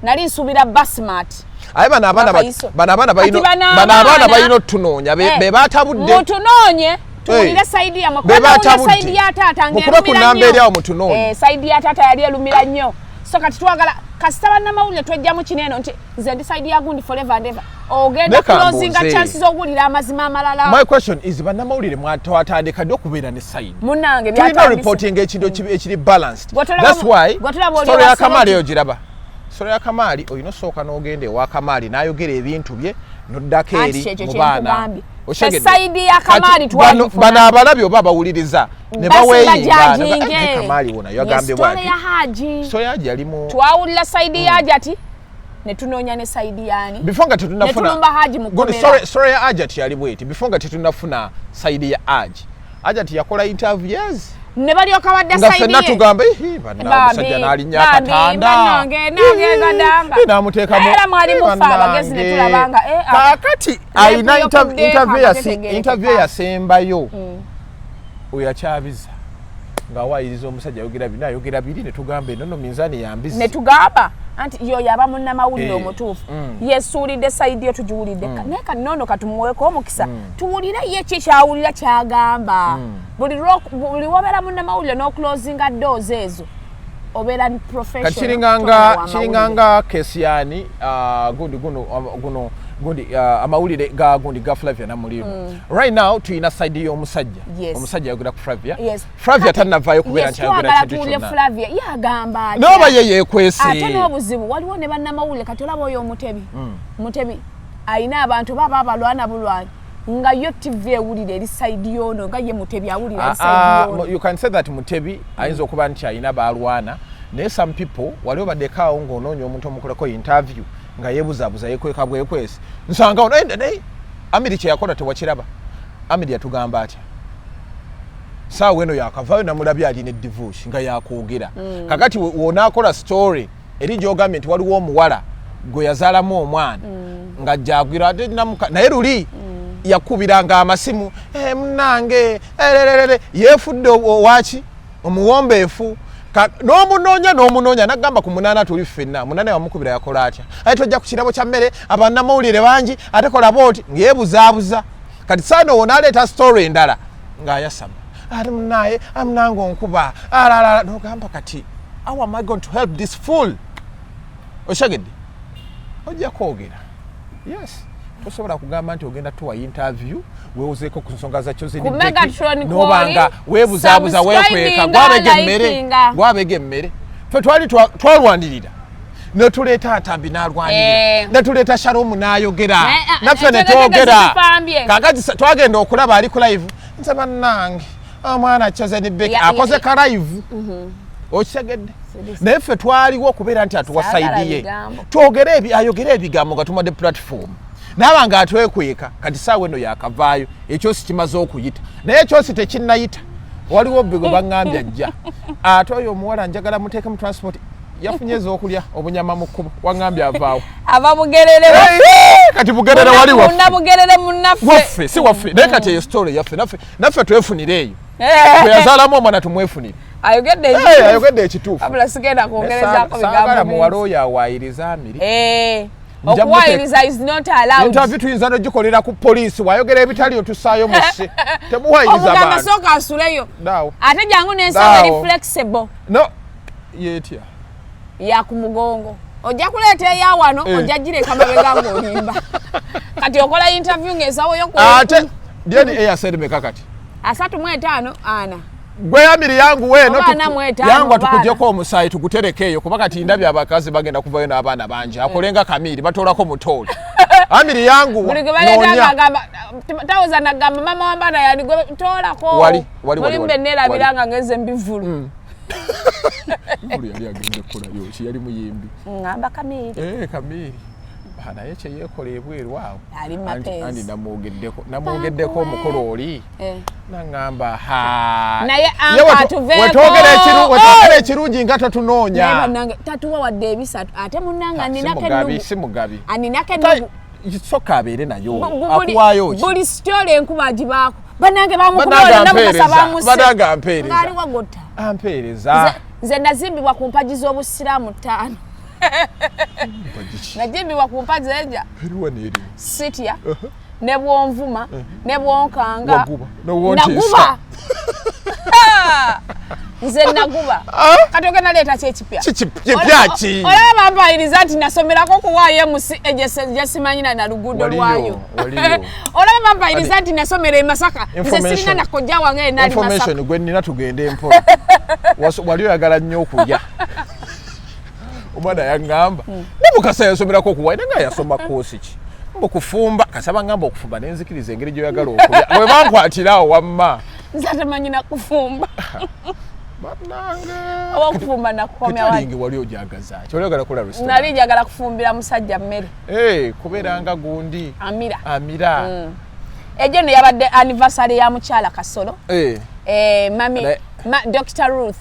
[SPEAKER 2] nali nsubira basmat
[SPEAKER 1] aye bana bayino tunonya be batabudde
[SPEAKER 2] mutunonye tuwulire side ya makwana side ya tata
[SPEAKER 1] ngero kunamba eri awo mutunonye
[SPEAKER 2] side ya tata yali elumira nnyo so kati twagala kasitaba na mawulire twejja mu kineno nti nze ndi side ya gundi forever and ever ogenda closing chances okuwulira amazima amalala
[SPEAKER 1] my question is bana mawulire mwatandika dde okubeera ne side
[SPEAKER 2] munange
[SPEAKER 1] byatandika reporting ekintu ekiri balanced that's why story ya kamali eyo giraba story ya kamali oyino sooka n'ogende wa kamali n'ayogera ebintu bye noddako eri mu baana
[SPEAKER 2] saidi ya kamali
[SPEAKER 1] bano abalabyo oba bawuliriza ne baweyinga kamali wona yagambye bwati story ya haji yalimu
[SPEAKER 2] twawulira saidi ya haji ne tunoonya ne saidi yani
[SPEAKER 1] before nga tetunafuna
[SPEAKER 2] ne tulumba haji mukomera
[SPEAKER 1] story ya haji yali bweti before nga tetunafuna saidi ya haji yakola interviews
[SPEAKER 2] ne bali okabadde saidi ye
[SPEAKER 1] nga tugamba bana musajja nalinya katanda
[SPEAKER 2] nange gadamba
[SPEAKER 1] namuteeka mu
[SPEAKER 2] era mwali mufa abagezi ne tulabanga
[SPEAKER 1] kakati ayina interview yasembayo oyakyabiza nga wayiriza omusajja ayogera biri ne tugamba eno minzaani yambizi
[SPEAKER 2] ne tugamba anti yo yaba munnamawulire omutuufu yesuulidde saidi yo tugiwulidde naye kati nono katumuweeko omukisa tuwulire ye kikyawulira kyagamba buli wobeera munnamawulire n'okulozinga doors ezo obeera
[SPEAKER 1] kiringanga kesiyani gundi amawulire ga gundi ga Flavia Namulimu right now tuyina side y'omusajja omusajja yagula ku Flavia tanavayo kubeera nti ayogera kintu kyonna
[SPEAKER 2] Flavia yagamba
[SPEAKER 1] noba yekwese
[SPEAKER 2] ate n'obuzibu waliwo ne bannamawulire kati olaba oyo mutebi ayina abantu baba abalwana bulwana nga yo TV ewulire eri side yono nga ye mutebi awulira eri side yono
[SPEAKER 1] you can say that mutebi ayinza okuba nti ayina balwana naye some people waliwo baddekaawo ng'onoonya omuntu omukoleko interview nga yebuzabuza yekweka bwekwesi nsanga ono ende Amiri kye yakola tewakiraba Amiri yatugamba atya saawa eno yakavaayo namulabye ali ne divorce nga yakwogera kakati wonaakola story eri gy'ogambye nti waliwo omuwala gwe yazaalamu omwana nga jagwira ate naye luli yakubiranga amasimu munange yeefudde owaki omuwombeefu n'omunoonya nagamba ku munana tuli ffenna munana wamukubira yakola atya ate tojja ku kirabo kya mmere abannamawulire bangi ate kola booti ng'eyebuzaabuza kati saano wonaaleeta story endala ng'ayasama ate munaye amunange onkuba alalala nogamba kati how am I going to help this fool oshagedde ojja kwogera yes tosobola kugamba nti ogenda tuwa interview weewuzeeko ku nsonga zakyo zinobanga weebuzaabuza weekweka gwabega emmere fe twali twalwanirira netuleeta atambi n'alwanirira netuleeta sharomu n'ayogera naffe ne twogera kakati twagenda okulaba ali ku live nze bannange omwana kyoze ne beki akoze ka live okitegedde naye ffe twaliwo okubeera nti atuwa saidi ye twogere ayogere ebigambo nga tumadde platform nabanga atwekweka kati saawe eno yakavaayo ekyosi kimaze okuyita naye ekyosi tekinnayita waliwo bigo baŋŋambye ajja ate oyo omuwala njagala muteeke mu transport yafunye ez'okulya obunyama mu kkubo waŋŋambye avaawo
[SPEAKER 2] ababugerere
[SPEAKER 1] kati bugerere wali
[SPEAKER 2] waffe munnaffe
[SPEAKER 1] si waffe naye kati eyo story yaffe naffe twefunire eyo bwe yazaalamu omwana tumwefunire ayogedde ekituufu
[SPEAKER 2] abula sigenda kwongerezaako
[SPEAKER 1] saagala muwala oyo awaayiriza amiri
[SPEAKER 2] okuwaayiriza is not allowed
[SPEAKER 1] interview tuyinza n'ogikolera ku poliisi wayogera ebitali otusaayo musse temuwaayiriza
[SPEAKER 2] omugamba sooka asuleyo ate jangu n'ensonga eri flexible
[SPEAKER 1] no yeetya
[SPEAKER 2] ya ku mugongo ojja kuleeta eya wano ojja gireka mabega ng'olimba kati okola interview ng'esawoyo
[SPEAKER 1] ate dyeni eyasedemeka kati
[SPEAKER 2] 35 ana
[SPEAKER 1] gwe yamiri yangu weno yangu atukugyeko omusaayi tuguterekeeyo kuba kati ndabye abakazi bagenda kuvayo n'abaana bangi akolenga kamiri batoolako mutooli amiri yangu
[SPEAKER 2] tawoza nagamba mama wambana yani gwe toolako mulimbe neerabiranga ngeze mbivulu
[SPEAKER 1] yali agenda ekkolayo ki yali muyimbi
[SPEAKER 2] ngamba kamiri
[SPEAKER 1] kamiri naye kyeyeekola ebweru awo
[SPEAKER 2] andi
[SPEAKER 1] namwogeddeko omukolo oli naŋŋamba
[SPEAKER 2] naye
[SPEAKER 1] wetwogera ekirungi nga totunoonya
[SPEAKER 2] tatuwa wadde ebisatu ate munnanga
[SPEAKER 1] si mugabi
[SPEAKER 2] aninako
[SPEAKER 1] soka abeere nayo akuwaayo ki
[SPEAKER 2] buli sitole enkuba agibaako bannange bamukubaola namukasa
[SPEAKER 1] bamusebanange ampeereza
[SPEAKER 2] ngaali wagotta
[SPEAKER 1] ampeereza
[SPEAKER 2] nze nazimbibwa ku mpaji z'obusiraamu 5 najimbibwa ku mpaji eja sitya ne bwonvuma ne bwonkanga naguba nze naguba kati ogenda leeta kyekipya
[SPEAKER 1] kipyaki
[SPEAKER 2] olaba bampayiriza nti nasomerako kuwaayo emusi egyesimanyina na luguudo lwayo olaba bampayiriza nti nasomera e Masaka nze sirina nakojja wange nali Masaka
[SPEAKER 1] information gwe nina tugende mpola wali oyagala nnyo okulya omwana yaŋŋamba Namukasa yasomerako okuwaayo nga yasoma koosi ki okufumba kasaba ngamba okufumba nenzikiriza engeri gyoyagala okulya bwe bankwatirawo wamma
[SPEAKER 2] nze atamanyina kufumba
[SPEAKER 1] bannange
[SPEAKER 2] okufumba nakukomya
[SPEAKER 1] wali wali ojagaza ki wali oyagala kula restaurant
[SPEAKER 2] nali njagala kufumbira musajja mmere
[SPEAKER 1] kubeeranga gundi
[SPEAKER 2] amira ejo ne yabadde anniversary ya mukyala Kasolo mami Dr. Ruth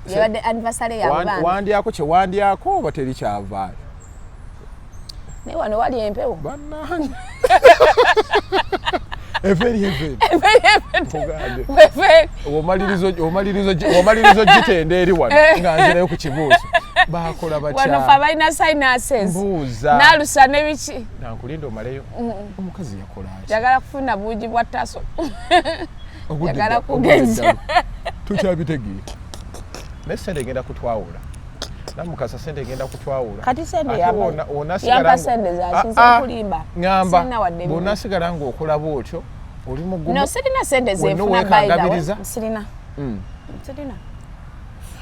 [SPEAKER 2] yabadde anniversary ya bana
[SPEAKER 1] wandyako kye wandyako oba teri kyavaayo
[SPEAKER 2] ne wano wali empewo
[SPEAKER 1] bannange everi omalirizo gitenda eri wano nga nzirayo ku kibuuzo bakola batya
[SPEAKER 2] wano fa balina sinuses nalusa nebiki
[SPEAKER 1] nankulinda omaleyo omukazi yakola ki
[SPEAKER 2] yagala kufuna buugi bwa taso yagala kugenza
[SPEAKER 1] tukyabitegeera naye sente egenda kutwawula Namukasa sente egenda kutwawula
[SPEAKER 2] kati sente yamba sente zakinze kulimba
[SPEAKER 1] ngamba bonasigala ng'okola bwotyo oli mugumu
[SPEAKER 2] no sirina sente zefuna bayida sirina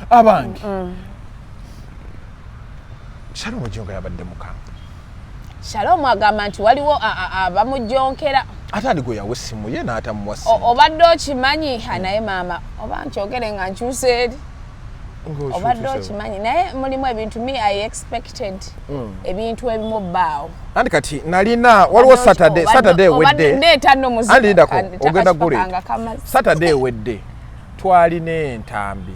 [SPEAKER 1] abange Shalom Jonga yabadde mukambwe
[SPEAKER 2] Shalom agamba nti waliwo abamujonkera
[SPEAKER 1] ate aligwe yawe essimu ye n'atamuwa ssimu
[SPEAKER 2] obadde okimanyi naye maama oba nkyogere nga nkyuse eri obadde okimanyi naye mulimu ebintu I expected ebintu ebimu bbaawo
[SPEAKER 1] andi kati nalina waliwo Saturday wedde
[SPEAKER 2] ndeeta nno muzika
[SPEAKER 1] andindako ogenda guleeta Saturday wedde twalina entambi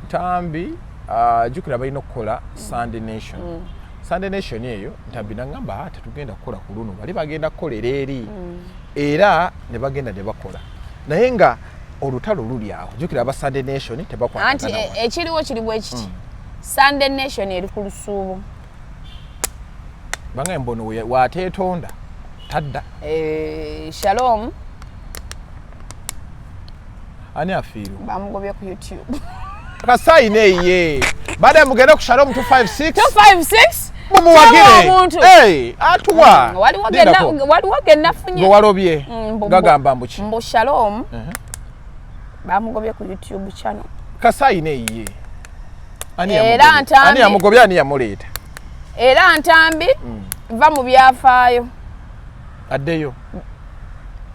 [SPEAKER 1] ntambi jukira balina okukola Sunday Nation Sunday Nation eyo ntambi nagamba tetugenda kukola ku luno bali bagenda kukolera eri era ne bagenda ne bakola naye nga olutalo luli awo jukira aba Sunday Nation tebakwata
[SPEAKER 2] anti ekiriwo kiriwo ekiti Sunday Nation eri ku lusuubo
[SPEAKER 1] banga embono wateetonda tadda
[SPEAKER 2] Shalom
[SPEAKER 1] ani afiiru
[SPEAKER 2] bamugobye ku YouTube
[SPEAKER 1] kasayine ye baada mugenda ku Shalom 256 mumuwagire atuwa
[SPEAKER 2] waliwo genda funye
[SPEAKER 1] walobye gagamba mbuki
[SPEAKER 2] mbu Shalom bamugobye ku YouTube channel
[SPEAKER 1] kasayine ye
[SPEAKER 2] ani
[SPEAKER 1] amugobye ani yamuleeta
[SPEAKER 2] era ntambi va mu byafaayo
[SPEAKER 1] addeyo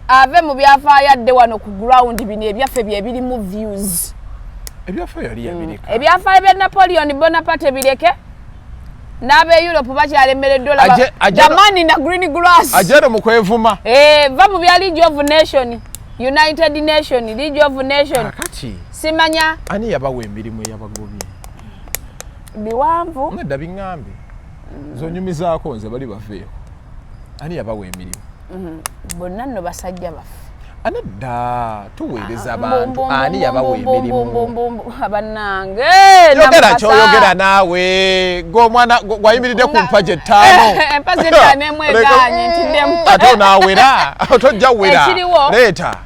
[SPEAKER 2] ave mu byafaayo adde wano ku ground bino ebyaffe bye birimu views
[SPEAKER 1] ebyafaayo yali yabireka
[SPEAKER 2] ebyafaayo bya Napoleon Bonaparte bireke n'abe Europe bakyalemereddwa jamani na green grass
[SPEAKER 1] ajero mu kwevuma
[SPEAKER 2] va mu bya League of Nation United Nation League of Nation
[SPEAKER 1] kati
[SPEAKER 2] simanya
[SPEAKER 1] ani yabawa emirimu eyabagobye
[SPEAKER 2] biwanvu
[SPEAKER 1] nedda biŋŋambe zonyumizaako nze bali bafeeko ani yabawa emirimu
[SPEAKER 2] bonna nno basajja baffe
[SPEAKER 1] anadda tuweereza abantu ani yabawa emirimu
[SPEAKER 2] abanange
[SPEAKER 1] yogera kyoyogera naawe ng'omwana gwayimiridde ku mpaje ttaano
[SPEAKER 2] empaze ttaano emweganye ntiddemu
[SPEAKER 1] ate onaawera tojja wera leeta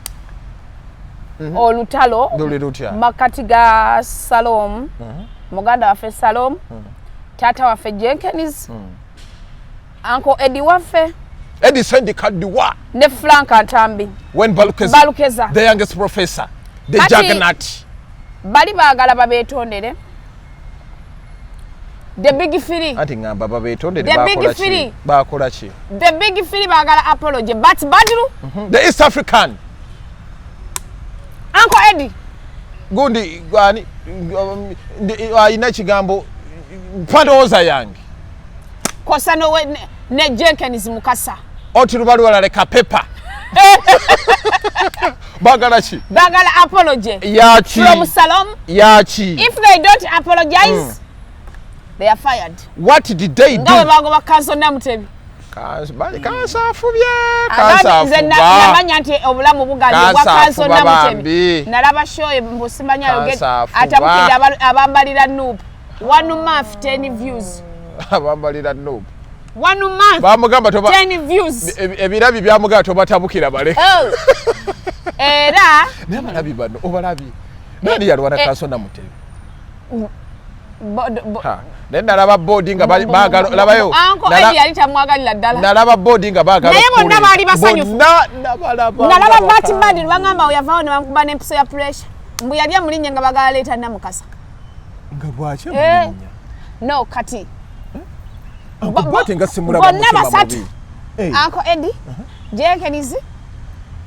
[SPEAKER 2] olutalo
[SPEAKER 1] luli lutya
[SPEAKER 2] makati ga Salom muganda waffe Salom tata waffe Jenkins Uncle Eddie waffe
[SPEAKER 1] Eddie Sendi Kadiwa
[SPEAKER 2] ne Frank Antambi
[SPEAKER 1] when Balukeza the youngest professor the juggernaut
[SPEAKER 2] bali baagala babetondere the big three
[SPEAKER 1] ati ngamba babetondere
[SPEAKER 2] bakola
[SPEAKER 1] ki
[SPEAKER 2] the big three baagala apology but Badru
[SPEAKER 1] the East African
[SPEAKER 2] Uncle Eddie
[SPEAKER 1] gundi gwani ayina kigambo pandooza yange
[SPEAKER 2] kosa no ne Jenkins Mukasa
[SPEAKER 1] oti lubalwala leka pepa bagala ki
[SPEAKER 2] bagala apology
[SPEAKER 1] yachi
[SPEAKER 2] from Salom
[SPEAKER 1] yachi
[SPEAKER 2] if they don't apologize they are fired
[SPEAKER 1] what did they do
[SPEAKER 2] ngawe bagoba kanso namutebi
[SPEAKER 1] kansafubye
[SPEAKER 2] namanya nti obulamu bugali bwa kanso namutebi nalaba show mbusimanya atamukira abambalira noob 1 month 10 views
[SPEAKER 1] abambalira noob
[SPEAKER 2] 1 month
[SPEAKER 1] bamugamba toba
[SPEAKER 2] 10 views
[SPEAKER 1] ebirabi byamugamba tobatabukira bale
[SPEAKER 2] era
[SPEAKER 1] nabalabi bano obalabi nani yalwana kanso namutebi nalaba boarding nga bagala labayo
[SPEAKER 2] yali tamwagalira ddala
[SPEAKER 1] nalaba boarding nga bagala
[SPEAKER 2] naye bonna baali basanyufu nalaba batibadi bangamba oyavaawo ne bamukuba n'empiso ya pressure mbu yali amulinnye nga bagala leeta Namukasa
[SPEAKER 1] nga bwaki amulinya
[SPEAKER 2] no kati
[SPEAKER 1] bwate nga simulaba
[SPEAKER 2] bonna basatu Uncle Eddie Jenkins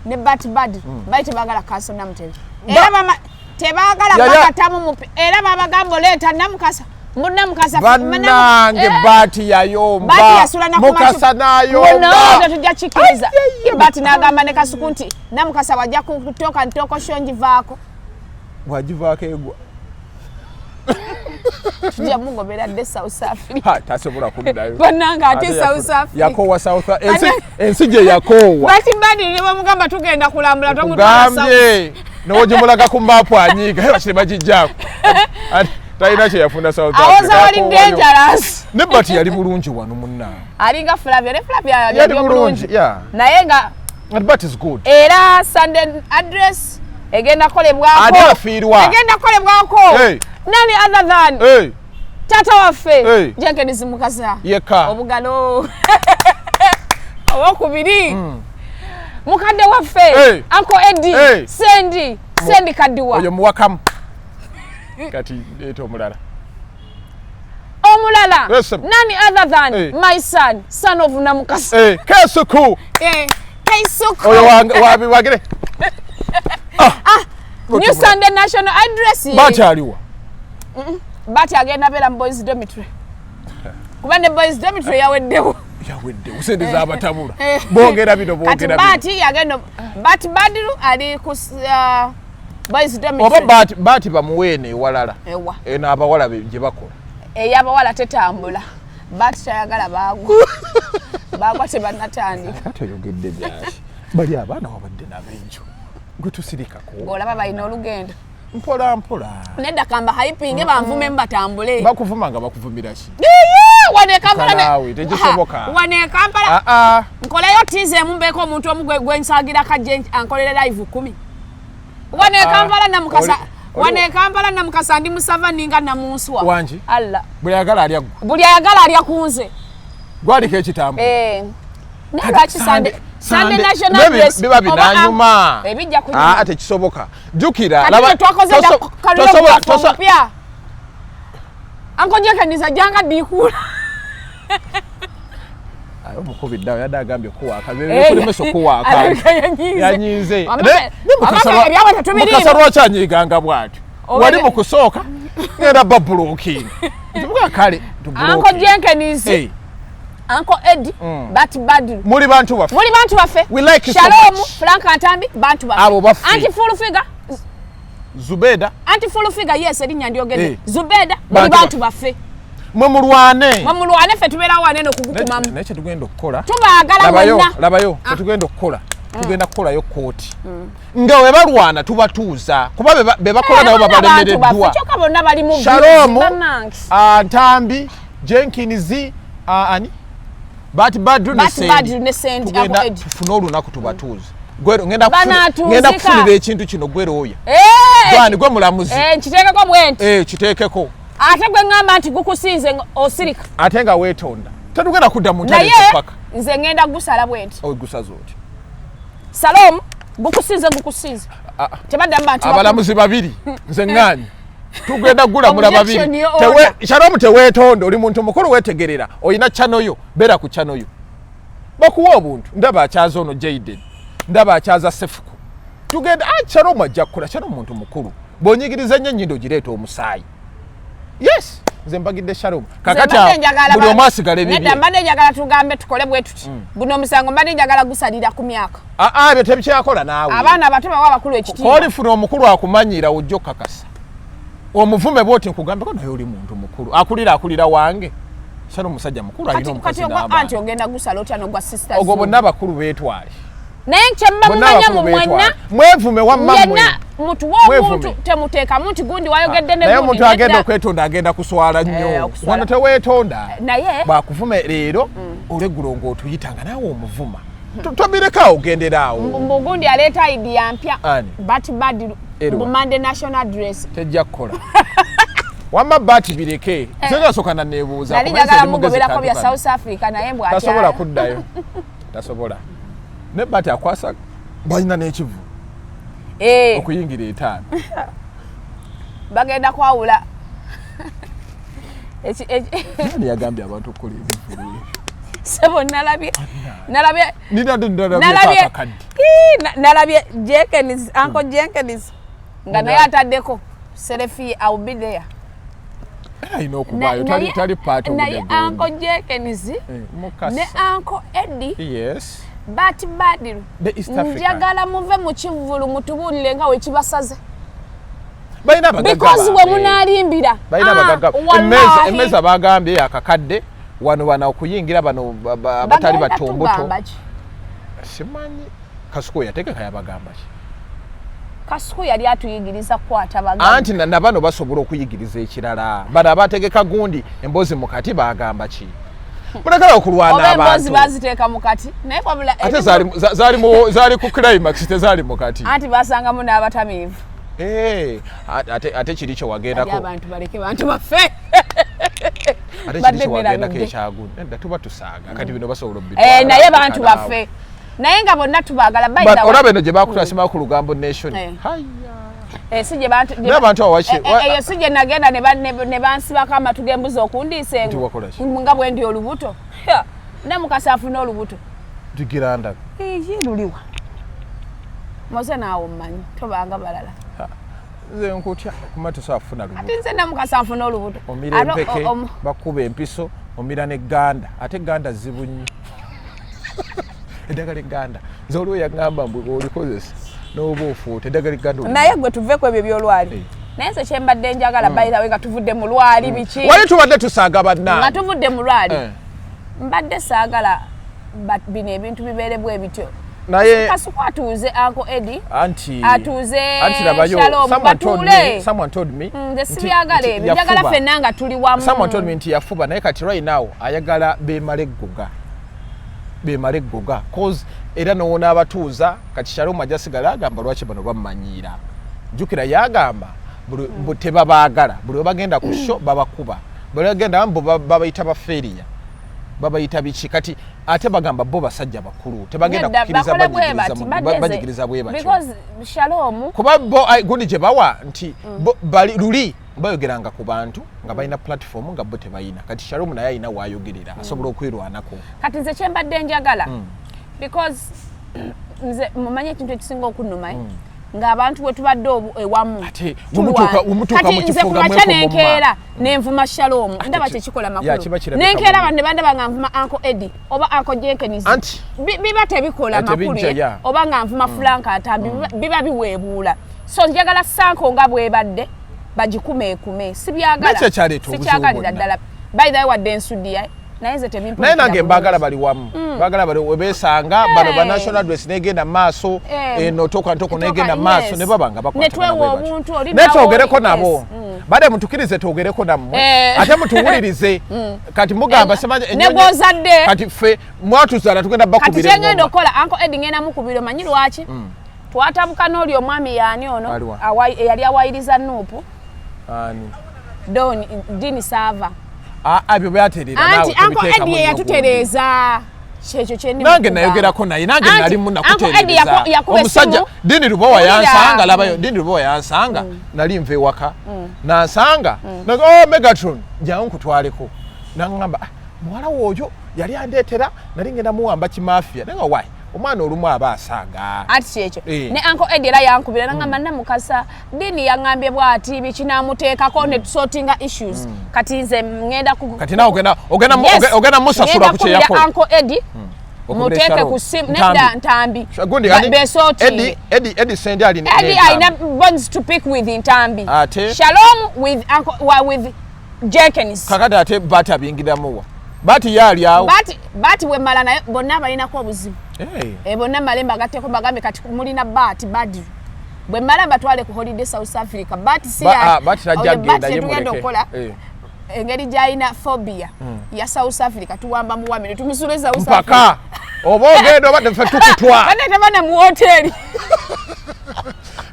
[SPEAKER 2] ne batibadi bali tebagala kanso namutebi era tebagala bakatamu mupi era babagamba leeta Namukasa Namukasa
[SPEAKER 1] banange bati yayomba Mukasa nayomba
[SPEAKER 2] no tujja kikiriza bati nagamba ne Kasuku nti Namukasa wajja kutoka ntoko shonjivaako
[SPEAKER 1] wajivaako egwa
[SPEAKER 2] tujja mugobera de South Africa
[SPEAKER 1] tasobola kuddayo
[SPEAKER 2] banange ate South Africa
[SPEAKER 1] yakowa South ensije yakowa
[SPEAKER 2] bati badi ne bamugamba tugenda kulambula
[SPEAKER 1] tugambye nowojimulaga ku mapu anyiga bakire bagijjako talina kye yafuna South Africa
[SPEAKER 2] wali dangerous
[SPEAKER 1] ne bati yali bulungi wano munna
[SPEAKER 2] alinga Flavia
[SPEAKER 1] yali bulungi
[SPEAKER 2] naye nga
[SPEAKER 1] but is good
[SPEAKER 2] era Sunday address egenda kolebwako
[SPEAKER 1] ate afiirwa
[SPEAKER 2] egenda kolebwako nani other than tata waffe Jenkins Mukasa
[SPEAKER 1] yeka
[SPEAKER 2] obugalo owokubiri mukadde waffe Uncle Eddie Sendi Kadiwa
[SPEAKER 1] oyo muwakamu kati eto omulala
[SPEAKER 2] nani other than my son of Namukasa
[SPEAKER 1] Kesuku
[SPEAKER 2] Keisuku
[SPEAKER 1] oyo wagire
[SPEAKER 2] New Sunday National Address
[SPEAKER 1] bakyaliwa
[SPEAKER 2] bati agenda bela boys dormitory kuba ne boys dormitory yaweddewo
[SPEAKER 1] usente z'abatabula bongera bino bongera
[SPEAKER 2] bati agenda bati Badru ali ku boys dormitory
[SPEAKER 1] oba bati bamuweene ewalala
[SPEAKER 2] ewa
[SPEAKER 1] eno abawala gye bakola
[SPEAKER 2] ey'abawala tetambula bati tayagala bagwa tebannatandika
[SPEAKER 1] toyogedde byaki bali abaana wabadde n'abenjo gwe tusirikako
[SPEAKER 2] olaba balina olugendo
[SPEAKER 1] mpola mpola
[SPEAKER 2] nedda kamba hyping banvume mbatambule
[SPEAKER 1] bakuvuma nga bakuvumira ki
[SPEAKER 2] wane Kampala
[SPEAKER 1] tekisoboka
[SPEAKER 2] wane Kampala nkolayo tize mumbeeko omuntu omu gwensagira kajje ankolera live 10 wane Kampala Namukasa wane Kampala Namukasa ndi musava ninga namunswa
[SPEAKER 1] wanji
[SPEAKER 2] alla
[SPEAKER 1] buli ayagala
[SPEAKER 2] alya kunze
[SPEAKER 1] gwaliko ekitambo
[SPEAKER 2] nalwaki Sunday National Address
[SPEAKER 1] biba binanyuma
[SPEAKER 2] ebijja kunyuma
[SPEAKER 1] ate kisoboka jukira
[SPEAKER 2] laba tosobola Uncle Jenkins ajanga dikula
[SPEAKER 1] ayo mukubiddawo yadde agambye okuwaaka bekulemeso okuwaaka yanyize Mukasa lwaki anyiganga bwatyo wali mu kusooka ngenda babulookinga ntibuga kale
[SPEAKER 2] Uncle Jenkins Uncle Eddie bati Badru
[SPEAKER 1] muli bantu
[SPEAKER 2] baffe Shalom Frank Antambi bantu baffe
[SPEAKER 1] abo baffe
[SPEAKER 2] anti full figure
[SPEAKER 1] Zubedah
[SPEAKER 2] anti full figure yes erinya ndyogedde Zubedah muli bantu baffe
[SPEAKER 1] mwe mulwane
[SPEAKER 2] ffe tubeera wane no kugukumamu
[SPEAKER 1] naye kye tugenda okukola
[SPEAKER 2] tubaagala bonna
[SPEAKER 1] labayo kye tugenda okukola tugenda kukolayo kooti nga we balwana tubatuuza kuba be bakola nabo babalemereddwa Shalom Ntambi Jenkins ani But Badru ne send tugenda tufuna olunaku tubatuuza gwero ngenda kufulira ekintu kino gwero oya bani gwe mulamuzi
[SPEAKER 2] kiteekeko bwenti
[SPEAKER 1] kiteekeko
[SPEAKER 2] ate gwe ngamba nti gukusinze osirika
[SPEAKER 1] ate nga weetonda tetugenda kudda mu ntale paka
[SPEAKER 2] nze ngenda gusala bwenti
[SPEAKER 1] gusaza oti
[SPEAKER 2] Salom gukusinze tebadde abantu
[SPEAKER 1] abalamuzi babiri nze ngani tugenda gula mula babiri Shalom teweetonda oli muntu mukulu wetegerera oyina chano yo bera ku chano yo bakuwa obuntu ndaba akyaza ono Jaden ndaba akyaza Sefuku tugenda Shalom ajja kukola Shalom muntu mukulu bonyigiriza nnyo gireeta omusaayi yes nze mbagidde Shalom kakati buli omu asigale bibye
[SPEAKER 2] nedda mbadde njagala tugambe tukole bwe tuti guno omusango mbadde njagala gusalira ku myaka
[SPEAKER 1] bye tebikyakola naawe
[SPEAKER 2] abaana abato bawa abakulu ekitiibwa
[SPEAKER 1] olifuna omukulu akumanyira ojja okakasa omuvume bwoti nkugambe ko naye oli muntu mukulu akulira wange Shalom musajja mukulu alina omukazi n'abaana
[SPEAKER 2] anti ogenda gusala otya n'ogwa sisters
[SPEAKER 1] ogwo bonna abakulu beetwale
[SPEAKER 2] naye kyemba mumanya mu mwenna
[SPEAKER 1] mwevume wammamwe
[SPEAKER 2] mutu w'omuntu temuteekamu nti gundi wayogedde ne
[SPEAKER 1] naye omuntu agenda okwetonda agenda kuswala nnyo wano teweetonda
[SPEAKER 2] naye
[SPEAKER 1] bwakuvume leero olweggulo ng'otuyitanga naawe omuvuma tobirekawo ogenderaawo
[SPEAKER 2] mbugundi aleeta idi yampya batibadi bumande national dress
[SPEAKER 1] tejja kukola wamma bati bireke zegasoka na nebuuza
[SPEAKER 2] nali njagala mugoberako bya South Africa naye mbwatya
[SPEAKER 1] tasobola kuddayo tasobola ne bati akwasa balina n'ekivu okuyingira etaano
[SPEAKER 2] bagenda kwawula
[SPEAKER 1] nani yagambye abantu okukola ebivulu
[SPEAKER 2] sebo nalabye Jenkins Uncle Jenkins nga naye ataddeko selfie I'll be there
[SPEAKER 1] ayina okubaayo tali part of
[SPEAKER 2] naye Uncle Jenkins ne Uncle Eddie
[SPEAKER 1] yes
[SPEAKER 2] Bati Badiru njagala muve mu kivulu mutubulire nga we kibasaze
[SPEAKER 1] balina abagagga
[SPEAKER 2] because we munalimbira
[SPEAKER 1] balina abagagga emmeza bagambye akakadde wano bana okuyingira bano abatali batomboto simanyi Kasuku yategeka yabagamba ki
[SPEAKER 2] Kasuku yali atuyigiriza kwata bagamba
[SPEAKER 1] anti na bano basobola okuyigiriza ekirala bana abategeka gundi embozi mukati bagamba ki mulekala okulwana abantu
[SPEAKER 2] embozi baziteeka mukati naye kwabula
[SPEAKER 1] ate zali ku climax tezali mukati
[SPEAKER 2] anti basangamu n'abatamiivu
[SPEAKER 1] ate kiri kyo wagendako
[SPEAKER 2] abantu baleke bantu baffe
[SPEAKER 1] ate kiri kyo wagendako ekyagundi nedda tuba tusaaga kati bino basobola
[SPEAKER 2] naye bantu baffe naye nga bonna tubaagala
[SPEAKER 1] olaba eno gye bakutwasima ku lugambo nation
[SPEAKER 2] si gye bantu eyo si gye nagenda ne bansibako amatu g'embuzi okundiisa engo nga bwe ndi olubuto Namukasa afuna olubuto
[SPEAKER 1] tugiranda
[SPEAKER 2] luliwa moze naawe mmanyi tobanga balala
[SPEAKER 1] nze nkutya kumata safuna lubuto
[SPEAKER 2] ate nze Namukasa afuna olubuto
[SPEAKER 1] omira empeke bakuba empiso omira ne ganda ate ganda zibu nnyo eddagala egganda nze oliwo yagamba mbwe olikozesa n'oba ofuuta eddagala egganda
[SPEAKER 2] naye gwe tuveeko ebyo byolwali naye nze kyembadde njagala bayirawe nga tuvudde mu lwali biki
[SPEAKER 1] wali tubadde tusaaga bannange
[SPEAKER 2] nga tuvudde mu lwali mbadde saagala bino ebintu bibeerebwa ebityo naye Kasuku atuuze Uncle Eddie atuuze Shalom batuule
[SPEAKER 1] someone told me
[SPEAKER 2] nze sibyagala ebyo njagala ffenna nga tuli wamu
[SPEAKER 1] someone told me nti yafuba naye kati right now ayagala beemala eggoga cause era nowona abatuuza kati Shalom ajja sigala agamba lwaki bano bamumanyiira jjukira yagamba bwe tebabaagala buli we bagenda ku sho babakuba buli bagenda babayita bafeeriya babayita biki kati ate bagamba bo basajja bakulu tebagenda kukkiriza banyigiriza bwe batyo
[SPEAKER 2] because Shalom
[SPEAKER 1] kuba bo gundi gye bawa nti bali luli bayogeranga ku bantu nga balina platform nga bo tebayina kati Shalom naye ayina waayogerera asobola okwirwanako kati
[SPEAKER 2] nze kyembadde njagala because nze mumanye ekintu ekisinga okunnuma ng'abantu bwe tubadde ewamu
[SPEAKER 1] kati
[SPEAKER 2] nze kumakya nenkeera nenvuma Shalom ndaba kyekikola makulu nenkeera bano ne bandaba nga nvuma Uncle Eddie oba Uncle Jenkins biba tebikola makulu oba nga nvuma Frank Atambi biba biweebuula so njagala Sanko nga bwebadde bagikumeekume sibyagala sikyagalira ddala by the way wadde ensuddi
[SPEAKER 1] naye nange mbagala bali wamu bagala bali webesanga bano ba national dress negenda maaso eno toka ntoko negenda maaso ne babanga bakwata netwogereko nabo bade mutukirize twogereko nammwe ate mutuwulirize kati mugamba semanya
[SPEAKER 2] negozadde
[SPEAKER 1] kati fe mwatuzala tugenda bakubira
[SPEAKER 2] kati ngendo kola anko Eddie ngenda mukubiro manyi lwaki twatabuka n'oli omwami yani ono yali awayiriza Nuupu
[SPEAKER 1] ani
[SPEAKER 2] Dini Sava
[SPEAKER 1] abyo byaterera nawe
[SPEAKER 2] anti anko Eddie yatutereza kyekyo kyenni
[SPEAKER 1] nange nayogerako naye nange nali munakutereza omusajja Dini Rubowa yansanga labayo Dini Rubowa yansanga nali nve waka nansanga nago Megatron jangu kutwaleko nangamba muwala wojo yali andetera nali ngenda muwamba kimafia nenga why omwana olumu abaasaaga
[SPEAKER 2] ati kyekyo ne anko Eddie era yankubira nangamba Namukasa Dini yangambye bwati bikinamuteekako ne tusortinga issues kati nze ngenda
[SPEAKER 1] kati nawe ogenda musasula ku kyeyako
[SPEAKER 2] anko Eddie muteeke ku simu nedda ntambi besoti
[SPEAKER 1] Eddie sendi ali
[SPEAKER 2] Eddie aina bonds to pick with ntambi Shalom with Jenkins
[SPEAKER 1] kakati ate bata bingiramuwa bati yali awo
[SPEAKER 2] bati we mala naye bonna balina ko obuzibu bonna malemba gateko bagambe kati mulina bati badi bwe mala batwale ku holiday South Africa bati si ya
[SPEAKER 1] bati rajagenda
[SPEAKER 2] yemukola engeri jaina phobia ya South Africa tuwamba muwamire tumisule South Africa
[SPEAKER 1] mpaka obogendo bade fe tukutwa
[SPEAKER 2] bane tabana mu hotel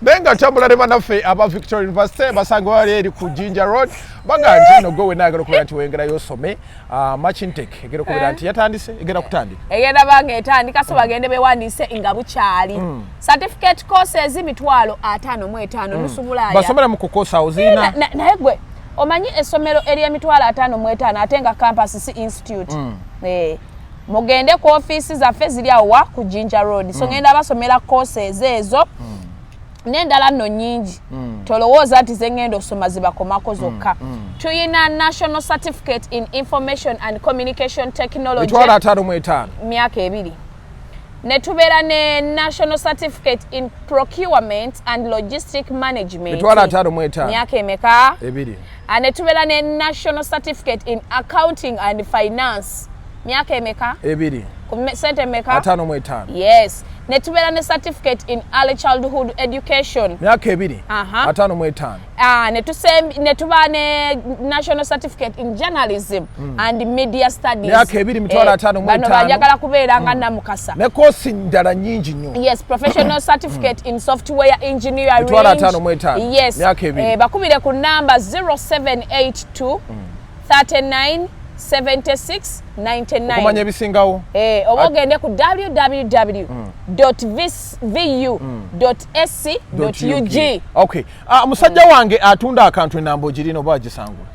[SPEAKER 1] Benga tambula ne banaffe aba Victoria University basango wali eri ku Jinja Road baganti no go wenagala kubera nti wengera yosome much intake egera kubera nti yatandise egera kutandika
[SPEAKER 2] egera bange etandika so bagende bewandise ingabu kyali certificate courses emitwalo 5 nusubulaya
[SPEAKER 1] basomera mu kukosa uzina
[SPEAKER 2] naye gwe omanyi esomero eri emitwalo 5 atenga campus si institute mugende ku office zaffe ziri awa ku Jinja Road so ngenda basomera courses ezo nendala nno nyingi tolowooza nti zengendo osoma zibakomako zokka tuyina National Certificate in Information and Communication Technology myaka 2 ne tubeera ne National Certificate in Procurement and Logistic Management myaka emeka
[SPEAKER 1] 2
[SPEAKER 2] ne tubeera ne National Certificate in Accounting and Finance myaka emeka
[SPEAKER 1] 2
[SPEAKER 2] sente meka
[SPEAKER 1] 5
[SPEAKER 2] yes ne tubeera ne certificate in early childhood education
[SPEAKER 1] myaka 2 5
[SPEAKER 2] ne tuba ne National Certificate in Journalism and Media Studies
[SPEAKER 1] myaka 2
[SPEAKER 2] bano bajagala kubeera nga Namukasa
[SPEAKER 1] ne kosi ndala nyingi nnyo
[SPEAKER 2] yes Professional Certificate in Software Engineering yes bakubire ku number 0782 39 7699
[SPEAKER 1] okumanya ebisingawo
[SPEAKER 2] obogende ku www.vu.sc.ug
[SPEAKER 1] okay musajja wange atunda akantu enambo girino bagisangula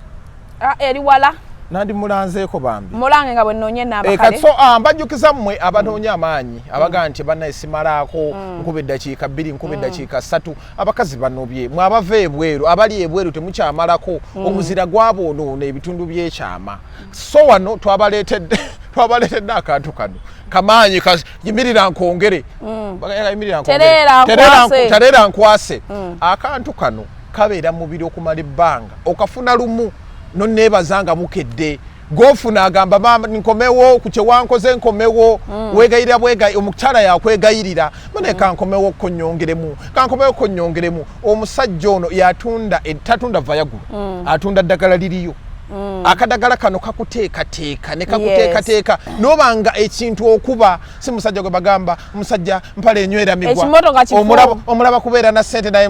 [SPEAKER 2] eri wala
[SPEAKER 1] nandi mulanzeeko bambi
[SPEAKER 2] mulange nga bwe nnonye namba
[SPEAKER 1] kale so mbajjukiza mmwe abanoonya amaanyi abaga nti banna esimalaako nkuba eddakiika 2 nkuba eddakiika 3 abakazi banobye mwe abava ebweru abali ebweru temukyamalako omuzira gwaboonoona ebitundu by'ekyama so wano twabaleetedde akantu kano kamaanyi yimirira nkongere tereera nkwase akantu kano kabeera mubiri okumala ebbanga okafuna lumu nonneebazanga mukedde gofuna agamba mama nkomewo ku kyewankoze nkomewo wegayirira bwegayi omukyala yakwegayirira mane kankomewo konnyongeremu omusajja ono yatunda tatunda vayagulu atunda ddagala liriyo akadagala kano kakuteekateeka ne kakuteekateeka nobanga ekintu okuba si musajja gwe bagamba musajja mpala enywera migwa omulaba kubeera na ssente naye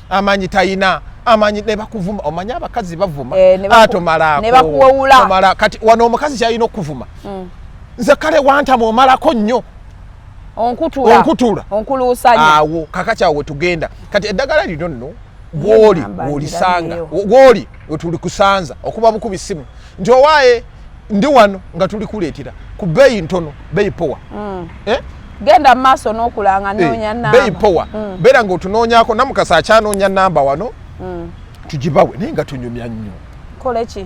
[SPEAKER 1] amanyi tayina amanyi ne bakuvuma omanya abakazi bavuma atomalaako
[SPEAKER 2] ne bakuwula
[SPEAKER 1] kati wano omukazi kyalina okuvuma nze kale wantama omalako nnyo onkutula awo kakakyawe tugenda kati eddagala lino nno gwoli wetuli kusanza okuba bukubi simu nti owaaye ndi wano nga tuli kuleetera ku bbeeyi ntono bbeeyi powa
[SPEAKER 2] genda maaso n'okulanga noonya namba
[SPEAKER 1] bbeeyi powa beera ng'otunoonyaako Namukasa akyanoonya namba wano tugibawe naye nga tunyumya nnyo
[SPEAKER 2] kole ki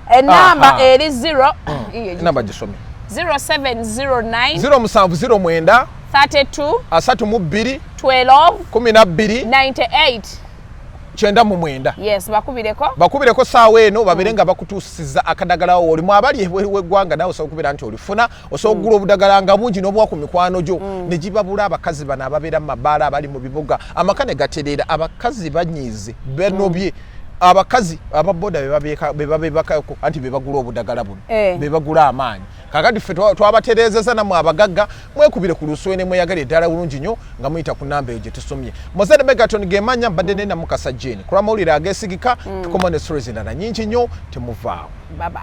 [SPEAKER 2] enamba eri 0
[SPEAKER 1] enamba gisome
[SPEAKER 2] 0709
[SPEAKER 1] 0709
[SPEAKER 2] 32
[SPEAKER 1] 32
[SPEAKER 2] 12
[SPEAKER 1] 12
[SPEAKER 2] 98
[SPEAKER 1] 99
[SPEAKER 2] yes
[SPEAKER 1] bakubireko saawa eno babere nga bakutuusiza akadagala oli mu abali w'eggwanga nawe osobola okubira nti olifuna osobola okugula obudagala nga bungi n'obwa ku mikwano gyo ne gibabula abakazi bano ababeera mu mabaala abali mu bibuga amaka ne gatereera abakazi banyiize benobye abakazi ababoda bebabekako anti bebagula obudagala buno bebagula amaanyi kakati ffe twabatereezeza namwe abagagga mwekubire ku luswene mweyagala eddala bulungi nnyo nga muyita ku namba eyo gye tusomye Mozade Megaton gemanya mbadde ne Namukasa Jane kulwa mawulire ageesigika tukomawo ne stories endala nnyingi nnyo temuvaawo.
[SPEAKER 2] Bye bye.